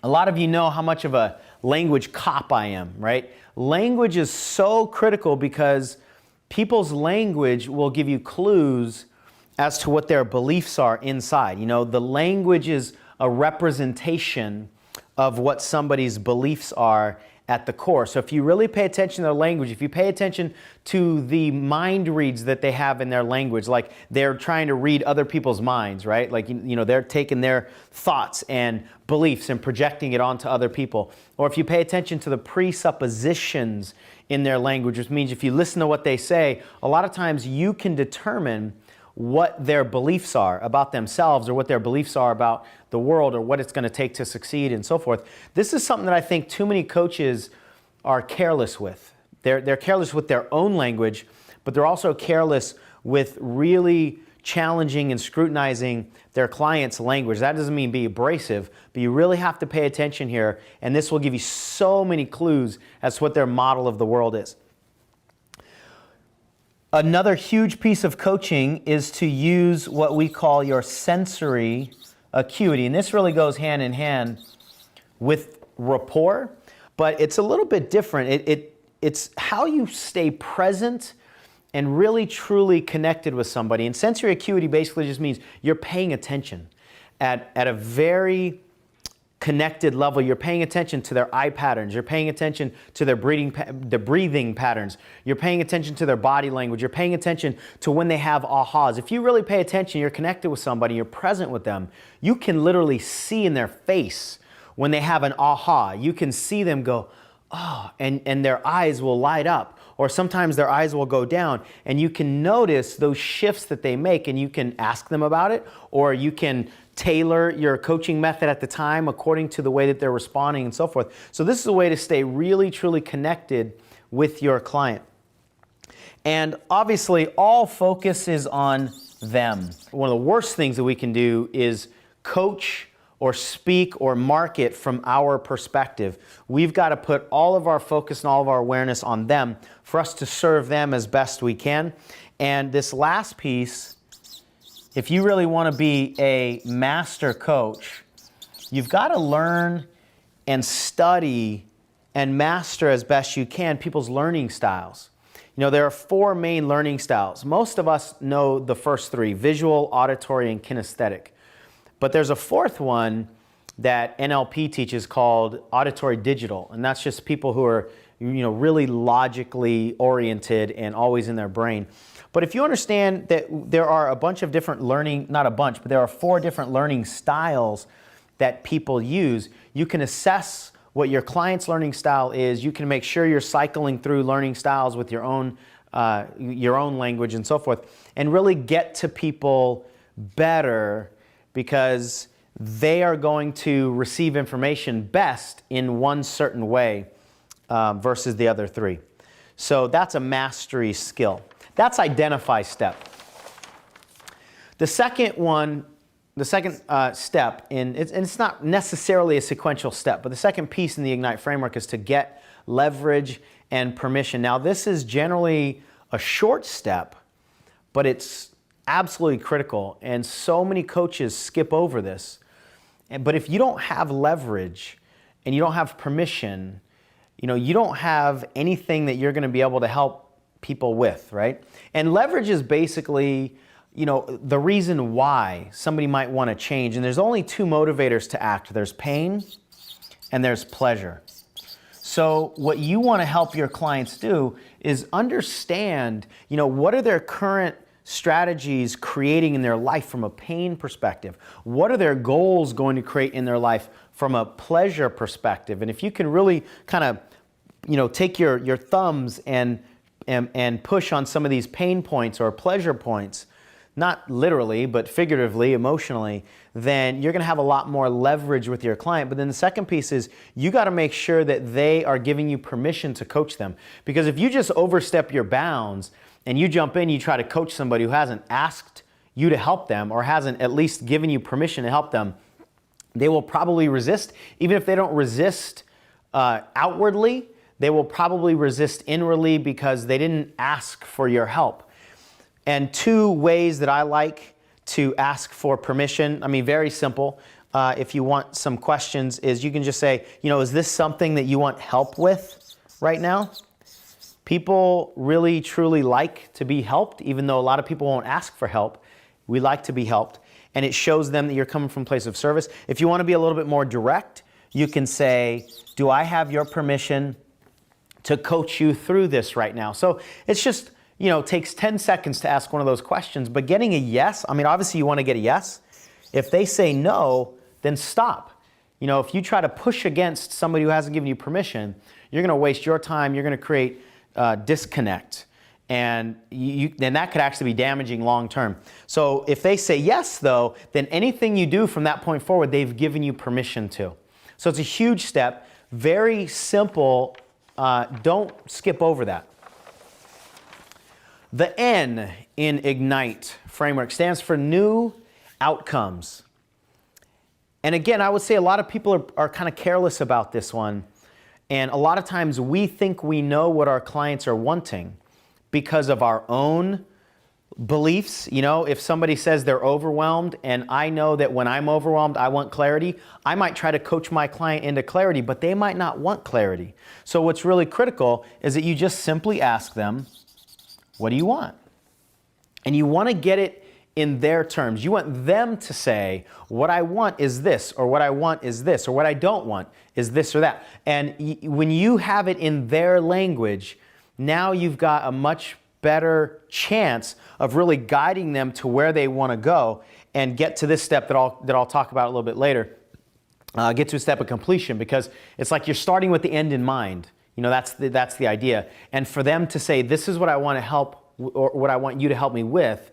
A lot of you know how much of a language cop I am, right? Language is so critical because people's language will give you clues as to what their beliefs are inside. The language is a representation of what somebody's beliefs are at the core. So if you really pay attention to their language, if you pay attention to the mind reads that they have in their language, like they're trying to read other people's minds, right? Like, they're taking their thoughts and beliefs and projecting it onto other people. Or if you pay attention to the presuppositions in their language, which means if you listen to what they say, a lot of times you can determine what their beliefs are about themselves, or what their beliefs are about the world, or what it's going to take to succeed and so forth. This is something that I think too many coaches are careless with. They're careless with their own language, but they're also careless with really challenging and scrutinizing their clients' language. That doesn't mean be abrasive, but you really have to pay attention here, and this will give you so many clues as to what their model of the world is. Another huge piece of coaching is to use what we call your sensory acuity. And this really goes hand in hand with rapport, but it's a little bit different. It's how you stay present and really truly connected with somebody. And sensory acuity basically just means you're paying attention at a very connected level. You're paying attention to their eye patterns. You're paying attention to their breathing patterns. You're paying attention to their body language. You're paying attention to when they have ahas. If you really pay attention, you're connected with somebody, you're present with them, you can literally see in their face when they have an aha. You can see them go, oh, and their eyes will light up. Or sometimes their eyes will go down, and you can notice those shifts that they make, and you can ask them about it, or you can tailor your coaching method at the time according to the way that they're responding and so forth. So this is a way to stay really, truly connected with your client. And obviously, all focus is on them. One of the worst things that we can do is coach or speak or market from our perspective. We've got to put all of our focus and all of our awareness on them for us to serve them as best we can. And this last piece, if you really want to be a master coach, you've got to learn and study and master as best you can people's learning styles. You know, there are 4 main learning styles. Most of us know the first 3, visual, auditory, and kinesthetic. But there's a 4th one that NLP teaches called auditory digital, and that's just people who are, you know, really logically oriented and always in their brain. But if you understand that there are a bunch of different learning, not a bunch, but there are 4 different learning styles that people use, you can assess what your client's learning style is. You can make sure you're cycling through learning styles with your own language and so forth, and really get to people better, because they are going to receive information best in one certain way versus the other 3. So that's a mastery skill. That's identify step. The second one, the second step, and it's not necessarily a sequential step, but the second piece in the Ignite framework is to get leverage and permission. Now, this is generally a short step, but it's absolutely critical, and so many coaches skip over this. But if you don't have leverage and you don't have permission, you know, you don't have anything that you're going to be able to help people with, right? And leverage is basically, you know, the reason why somebody might want to change. And there's only 2 motivators to act. There's pain and there's pleasure. So what you want to help your clients do is understand, you know, what are their current strategies creating in their life from a pain perspective? What are their goals going to create in their life from a pleasure perspective? And if you can really kind of, you know, take your thumbs and push on some of these pain points or pleasure points, not literally, but figuratively, emotionally, then you're going to have a lot more leverage with your client. But then the second piece is you got to make sure that they are giving you permission to coach them. Because if you just overstep your bounds and you jump in, you try to coach somebody who hasn't asked you to help them or hasn't at least given you permission to help them, they will probably resist. Even if they don't resist outwardly, they will probably resist inwardly because they didn't ask for your help. And 2 ways that I like to ask for permission, I mean, very simple. If you want some questions, is you can just say, you know, is this something that you want help with right now? People really, truly like to be helped, even though a lot of people won't ask for help. We like to be helped. And it shows them that you're coming from a place of service. If you want to be a little bit more direct, you can say, do I have your permission to coach you through this right now? So it's just, you know, takes 10 seconds to ask one of those questions, but getting a yes, I mean, obviously you want to get a yes. If they say no, then stop. You know, if you try to push against somebody who hasn't given you permission, you're going to waste your time. You're going to create disconnect, and then that could actually be damaging long term. So if they say yes, though, then anything you do from that point forward, they've given you permission to. So it's a huge step, very simple. Don't skip over that. The N in Ignite framework stands for new outcomes. And again, I would say a lot of people are kind of careless about this one. And a lot of times we think we know what our clients are wanting because of our own Beliefs, if somebody says they're overwhelmed and I know that when I'm overwhelmed, I want clarity, I might try to coach my client into clarity, but they might not want clarity. So what's really critical is that you just simply ask them, what do you want? And you want to get it in their terms. You want them to say, what I want is this, or what I want is this, or what I don't want is this or that. And when you have it in their language, now you've got a much better chance of really guiding them to where they want to go and get to this step that I'll talk about a little bit later. Get to a step of completion, because it's like you're starting with the end in mind. That's the idea. And for them to say, this is what I want to help, or what I want you to help me with,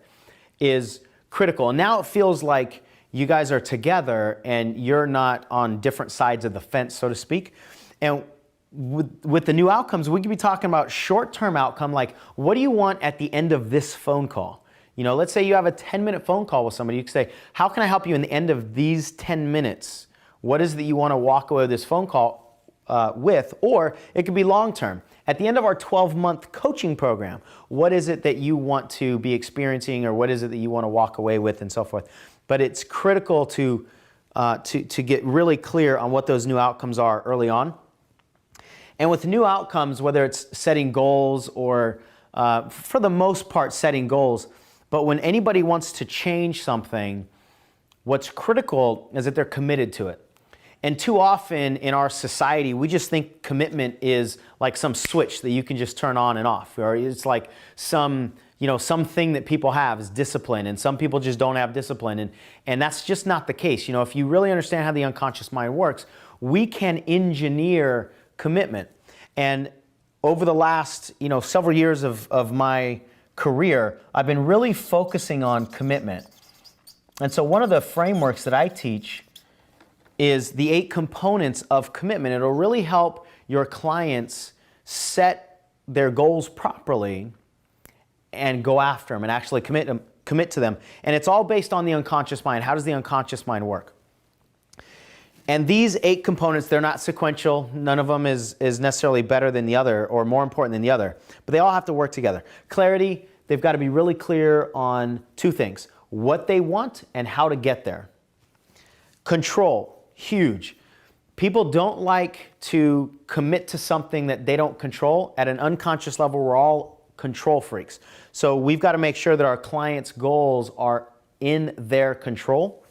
is critical. And now it feels like you guys are together and you're not on different sides of the fence, so to speak. And with the new outcomes, we could be talking about short-term outcome, like what do you want at the end of this phone call? Let's say you have a 10-minute phone call with somebody. You can say, how can I help you in the end of these 10 minutes? What is it that you want to walk away with this phone call with? Or it could be long-term. At the end of our 12-month coaching program, what is it that you want to be experiencing, or what is it that you want to walk away with, and so forth? But it's critical to get really clear on what those new outcomes are early on. And with new outcomes, whether it's setting goals or, for the most part, setting goals, but when anybody wants to change something, what's critical is that they're committed to it. And too often in our society, we just think commitment is like some switch that you can just turn on and off, or it's like something that people have is discipline, and some people just don't have discipline, and that's just not the case. If you really understand how the unconscious mind works, we can engineer commitment. And over the last, several years of my career, I've been really focusing on commitment. And so one of the frameworks that I teach is the 8 components of commitment. It'll really help your clients set their goals properly and go after them and actually commit to them. And it's all based on the unconscious mind. How does the unconscious mind work? And these 8 components, they're not sequential. None of them is necessarily better than the other or more important than the other, but they all have to work together. Clarity, they've got to be really clear on 2 things: what they want and how to get there. Control, huge. People don't like to commit to something that they don't control. At an unconscious level, we're all control freaks. So we've got to make sure that our clients' goals are in their control.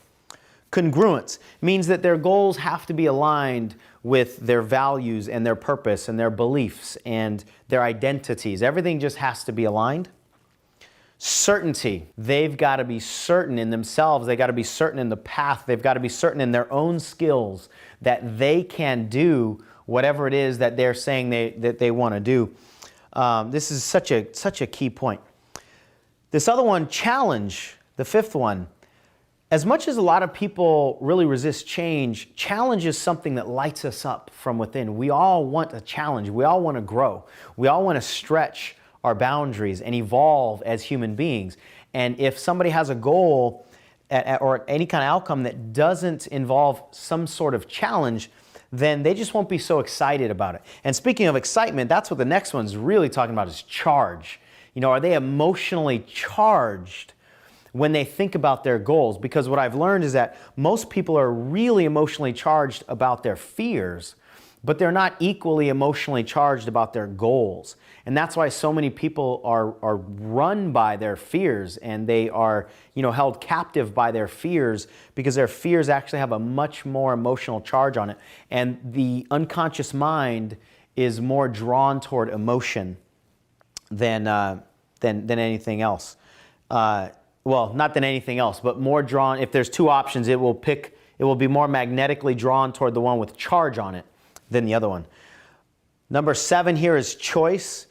Congruence means that their goals have to be aligned with their values and their purpose and their beliefs and their identities. Everything just has to be aligned. Certainty. They've got to be certain in themselves. They've got to be certain in the path. They've got to be certain in their own skills that they can do whatever it is that they're saying that they want to do. This is such a key point. This other one, challenge, the 5th one. As much as a lot of people really resist change, challenge is something that lights us up from within. We all want a challenge. We all want to grow. We all want to stretch our boundaries and evolve as human beings. And if somebody has a goal or any kind of outcome that doesn't involve some sort of challenge, then they just won't be so excited about it. And speaking of excitement, that's what the next one's really talking about, is charge. Are they emotionally charged when they think about their goals? Because what I've learned is that most people are really emotionally charged about their fears, but they're not equally emotionally charged about their goals. And that's why so many people are run by their fears, and they are, held captive by their fears, because their fears actually have a much more emotional charge on it. And the unconscious mind is more drawn toward emotion than anything else. Well, not than anything else, but more drawn. If there's 2 options, it will be more magnetically drawn toward the one with charge on it than the other one. Number 7 here is choice.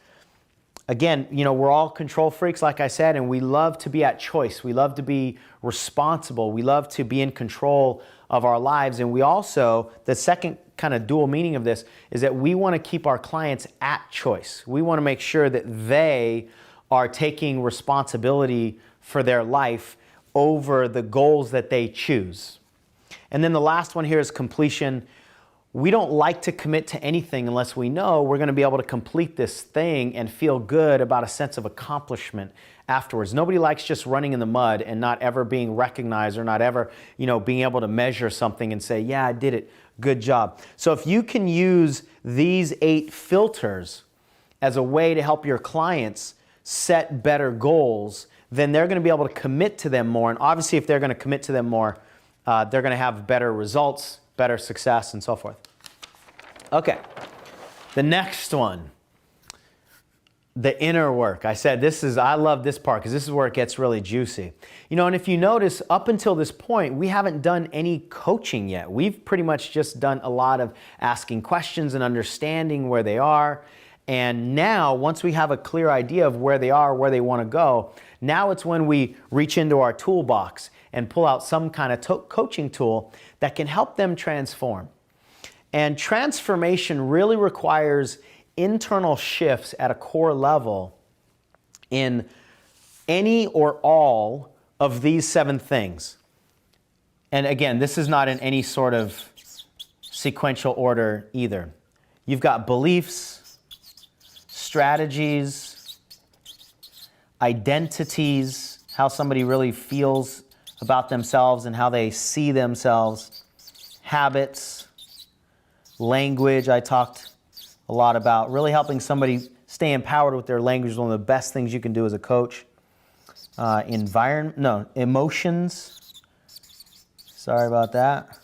Again, we're all control freaks, like I said, and we love to be at choice. We love to be responsible. We love to be in control of our lives. And we also, the second kind of dual meaning of this is that we want to keep our clients at choice. We want to make sure that they are taking responsibility for their life over the goals that they choose. And then the last one here is completion. we don't like to commit to anything unless we know we're going to be able to complete this thing and feel good about a sense of accomplishment afterwards. Nobody likes just running in the mud and not ever being recognized or not ever, being able to measure something and say, yeah, I did it, good job. So if you can use these 8 filters as a way to help your clients set better goals, then they're going to be able to commit to them more. And obviously, if they're going to commit to them more, they're going to have better results, better success, and so forth. Okay, the next one, the inner work. I said I love this part because this is where it gets really juicy. And if you notice, up until this point, we haven't done any coaching yet. We've pretty much just done a lot of asking questions and understanding where they are. And now, once we have a clear idea of where they are, where they want to go, now it's when we reach into our toolbox and pull out some kind of coaching tool that can help them transform. And transformation really requires internal shifts at a core level in any or all of these 7 things. And again, this is not in any sort of sequential order either. You've got beliefs, strategies, identities, how somebody really feels about themselves and how they see themselves, habits, language. I talked a lot about really helping somebody stay empowered with their language is one of the best things you can do as a coach. Emotions. Sorry about that.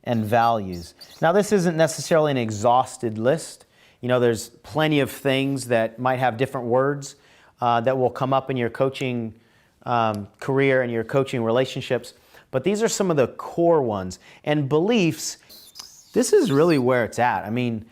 And values. Now, this isn't necessarily an exhausted list. There's plenty of things that might have different words that will come up in your coaching career and your coaching relationships. But these are some of the core ones. And beliefs, this is really where it's at. I mean,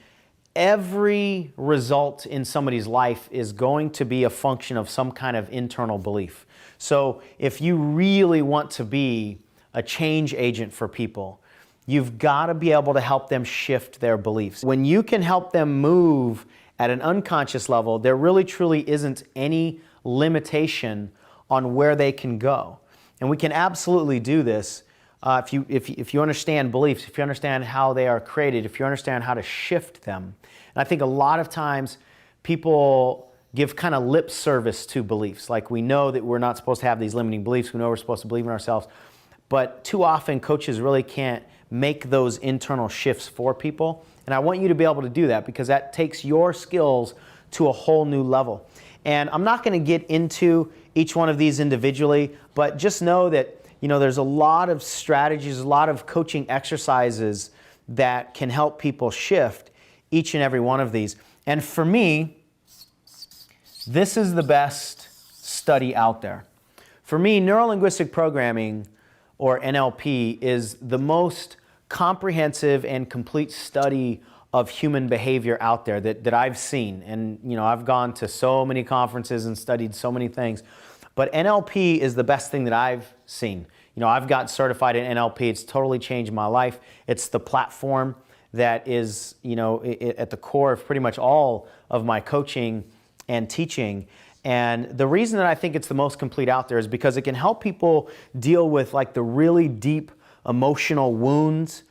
every result in somebody's life is going to be a function of some kind of internal belief. So if you really want to be a change agent for people, you've got to be able to help them shift their beliefs. When you can help them move at an unconscious level, there really truly isn't any limitation on where they can go. And we can absolutely do this if you understand beliefs, if you understand how they are created, if you understand how to shift them. And I think a lot of times people give kind of lip service to beliefs. Like, we know that we're not supposed to have these limiting beliefs. We know we're supposed to believe in ourselves. But too often coaches really can't make those internal shifts for people. And I want you to be able to do that because that takes your skills to a whole new level. And I'm not going to get into each one of these individually, but just know that there's a lot of strategies, a lot of coaching exercises that can help people shift each and every one of these. And for me, this is the best study out there. For me, neuro-linguistic programming, or NLP, is the most comprehensive and complete study of human behavior out there that I've seen. And I've gone to so many conferences and studied so many things. But NLP is the best thing that I've seen. I've got certified in NLP. It's totally changed my life. It's the platform that is, at the core of pretty much all of my coaching and teaching. And the reason that I think it's the most complete out there is because it can help people deal with like the really deep emotional wounds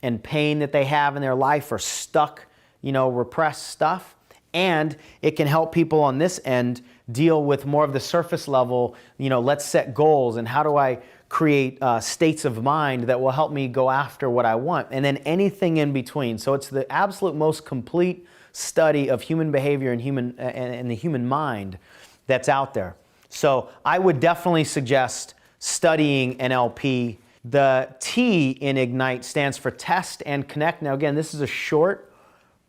and pain that they have in their life, or stuck, repressed stuff. And it can help people on this end deal with more of the surface level, let's set goals and how do I create states of mind that will help me go after what I want, and then anything in between. So it's the absolute most complete study of human behavior and the human mind that's out there. So I would definitely suggest studying NLP. The T in Ignite stands for test and connect. Now again, this is a short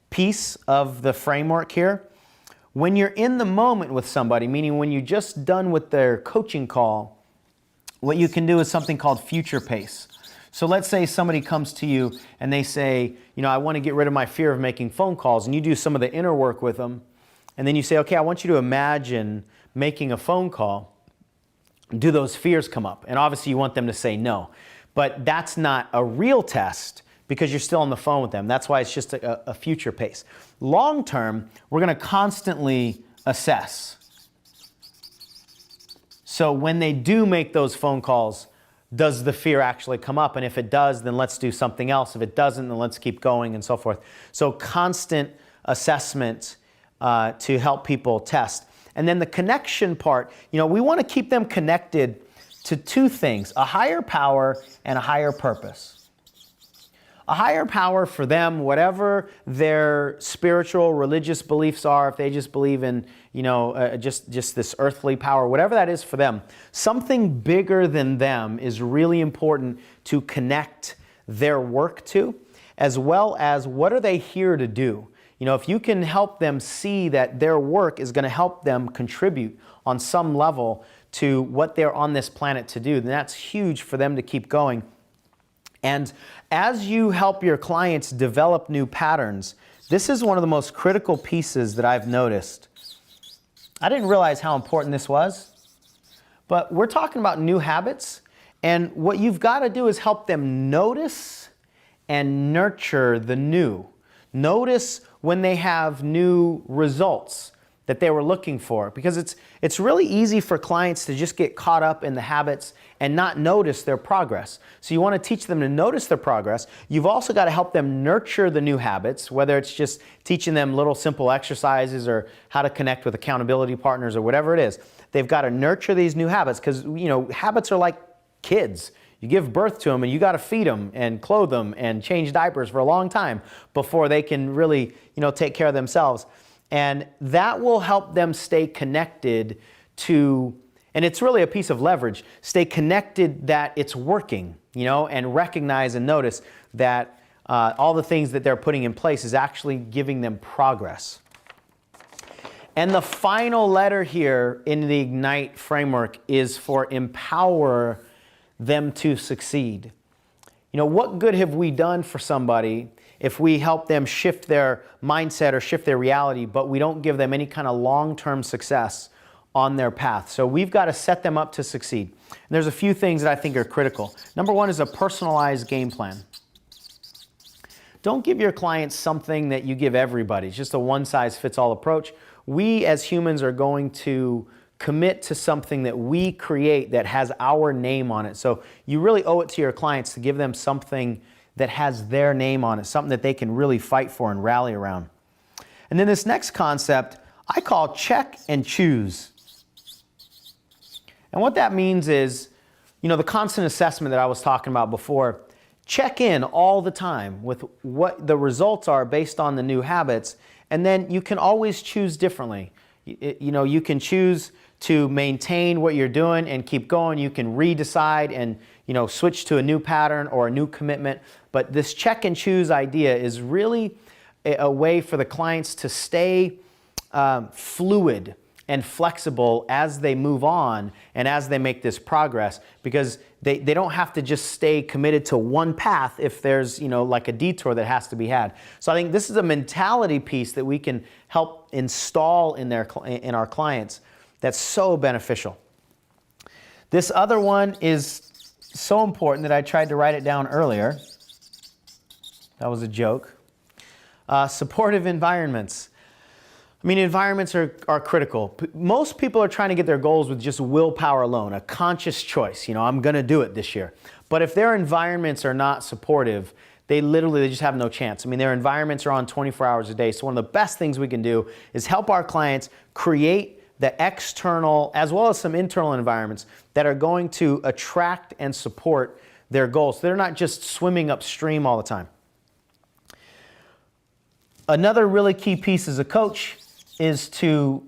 piece of the framework here. When you're in the moment with somebody, meaning when you're just done with their coaching call, what you can do is something called future pace. So let's say somebody comes to you and they say, I want to get rid of my fear of making phone calls, and you do some of the inner work with them, and then you say, okay, I want you to imagine making a phone call. Do those fears come up? And obviously you want them to say no, but that's not a real test because you're still on the phone with them. That's why it's just a future pace. Long term, we're going to constantly assess. So when they do make those phone calls, does the fear actually come up? And if it does, then let's do something else. If it doesn't, then let's keep going and so forth. So constant assessment to help people test. And then the connection part, we want to keep them connected to two things, a higher power and a higher purpose. A higher power for them, whatever their spiritual, religious beliefs are, if they just believe in, just this earthly power, whatever that is for them, something bigger than them is really important to connect their work to, as well as what are they here to do? If you can help them see that their work is going to help them contribute on some level to what they're on this planet to do, then that's huge for them to keep going. And as you help your clients develop new patterns, this is one of the most critical pieces that I've noticed. I didn't realize how important this was, but we're talking about new habits, and what you've got to do is help them notice and nurture the new. Notice when they have new results that they were looking for, because it's really easy for clients to just get caught up in the habits and not notice their progress. So you want to teach them to notice their progress. You've also got to help them nurture the new habits, whether it's just teaching them little simple exercises or how to connect with accountability partners or whatever it is. They've got to nurture these new habits because, habits are like kids. You give birth to them and you got to feed them and clothe them and change diapers for a long time before they can really, take care of themselves. And that will help them stay connected to, and it's really a piece of leverage, stay connected that it's working, and recognize and notice that all the things that they're putting in place is actually giving them progress. And the final letter here in the Ignite framework is for empower them to succeed. What good have we done for somebody if we help them shift their mindset or shift their reality, but we don't give them any kind of long-term success on their path? So we've got to set them up to succeed. And there's a few things that I think are critical. Number one is a personalized game plan. Don't give your clients something that you give everybody. It's just a one-size-fits-all approach. We as humans are going to commit to something that we create that has our name on it. So you really owe it to your clients to give them something that has their name on it, something that they can really fight for and rally around. And then this next concept, I call check and choose. And what that means is, the constant assessment that I was talking about before, check in all the time with what the results are based on the new habits, and then you can always choose differently. You can choose to maintain what you're doing and keep going. You can redecide and switch to a new pattern or a new commitment. But this check and choose idea is really a way for the clients to stay fluid and flexible as they move on and as they make this progress, because they don't have to just stay committed to one path if there's like a detour that has to be had. So I think this is a mentality piece that we can help install in our clients that's so beneficial. This other one is so important that I tried to write it down earlier. That was a joke. Supportive environments. Environments are critical. Most people are trying to get their goals with just willpower alone, a conscious choice. I'm going to do it this year. But if their environments are not supportive, they just have no chance. Their environments are on 24 hours a day. So one of the best things we can do is help our clients create the external as well as some internal environments that are going to attract and support their goals. So they're not just swimming upstream all the time. Another really key piece as a coach is to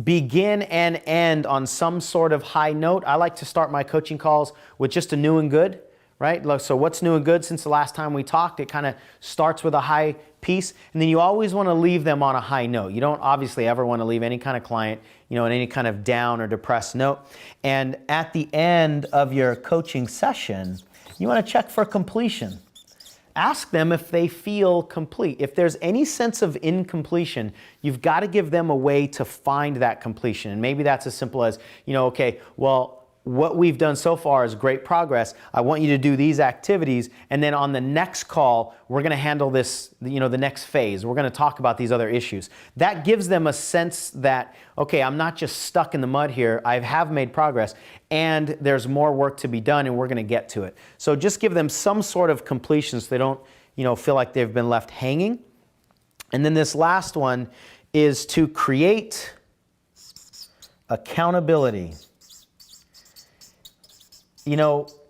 begin and end on some sort of high note. I like to start my coaching calls with just a new and good, right? So what's new and good since the last time we talked? It kind of starts with a high piece, and then you always want to leave them on a high note. You don't obviously ever want to leave any kind of client, in any kind of down or depressed note. And at the end of your coaching session, you want to check for completion. Ask them if they feel complete. If there's any sense of incompletion, you've got to give them a way to find that completion. And maybe that's as simple as, what we've done so far is great progress. I want you to do these activities, and then on the next call, we're going to handle this, the next phase. We're going to talk about these other issues. That gives them a sense that, okay, I'm not just stuck in the mud here. I have made progress, and there's more work to be done, and we're going to get to it. So just give them some sort of completion so they don't, feel like they've been left hanging. And then this last one is to create accountability.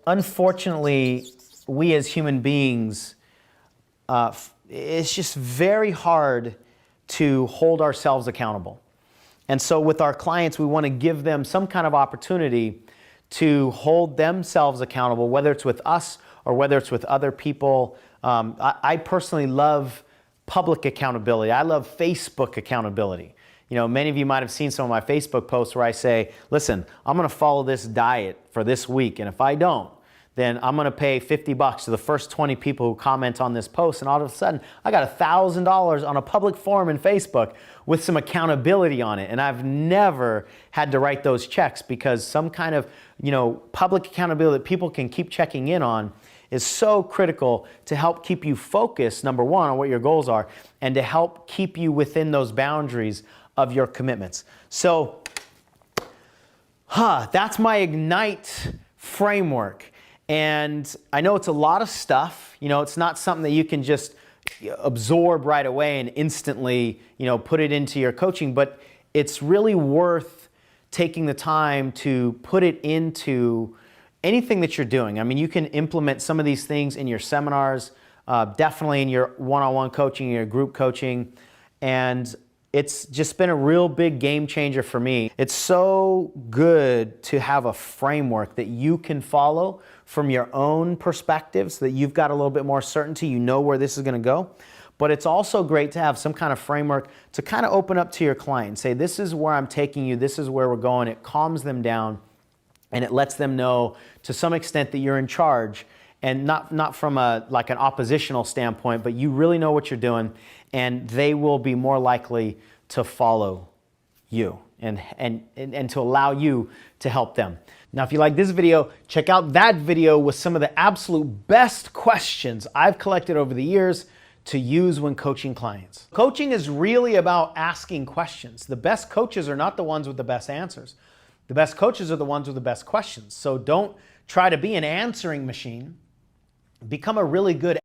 Unfortunately, we as human beings, it's just very hard to hold ourselves accountable. And so with our clients, we want to give them some kind of opportunity to hold themselves accountable, whether it's with us or whether it's with other people. I personally love public accountability. I love Facebook accountability. Many of you might have seen some of my Facebook posts where I say, listen, I'm going to follow this diet for this week, and if I don't, then I'm going to pay $50 to the first 20 people who comment on this post, and all of a sudden, I got $1,000 on a public forum in Facebook with some accountability on it, and I've never had to write those checks because some kind of, public accountability that people can keep checking in on is so critical to help keep you focused, number one, on what your goals are, and to help keep you within those boundaries of your commitments. So, that's my Ignite framework. And I know it's a lot of stuff. It's not something that you can just absorb right away and instantly, put it into your coaching, but it's really worth taking the time to put it into anything that you're doing. I mean, you can implement some of these things in your seminars, definitely in your one-on-one coaching, your group coaching, and it's just been a real big game changer for me. It's so good to have a framework that you can follow from your own perspective so that you've got a little bit more certainty, you know where this is going to go. But it's also great to have some kind of framework to kind of open up to your client and say, this is where I'm taking you, this is where we're going. It calms them down and it lets them know to some extent that you're in charge, and not from like an oppositional standpoint, but you really know what you're doing, and they will be more likely to follow you and to allow you to help them. Now, if you like this video, check out that video with some of the absolute best questions I've collected over the years to use when coaching clients. Coaching is really about asking questions. The best coaches are not the ones with the best answers. The best coaches are the ones with the best questions. So don't try to be an answering machine. Become a really good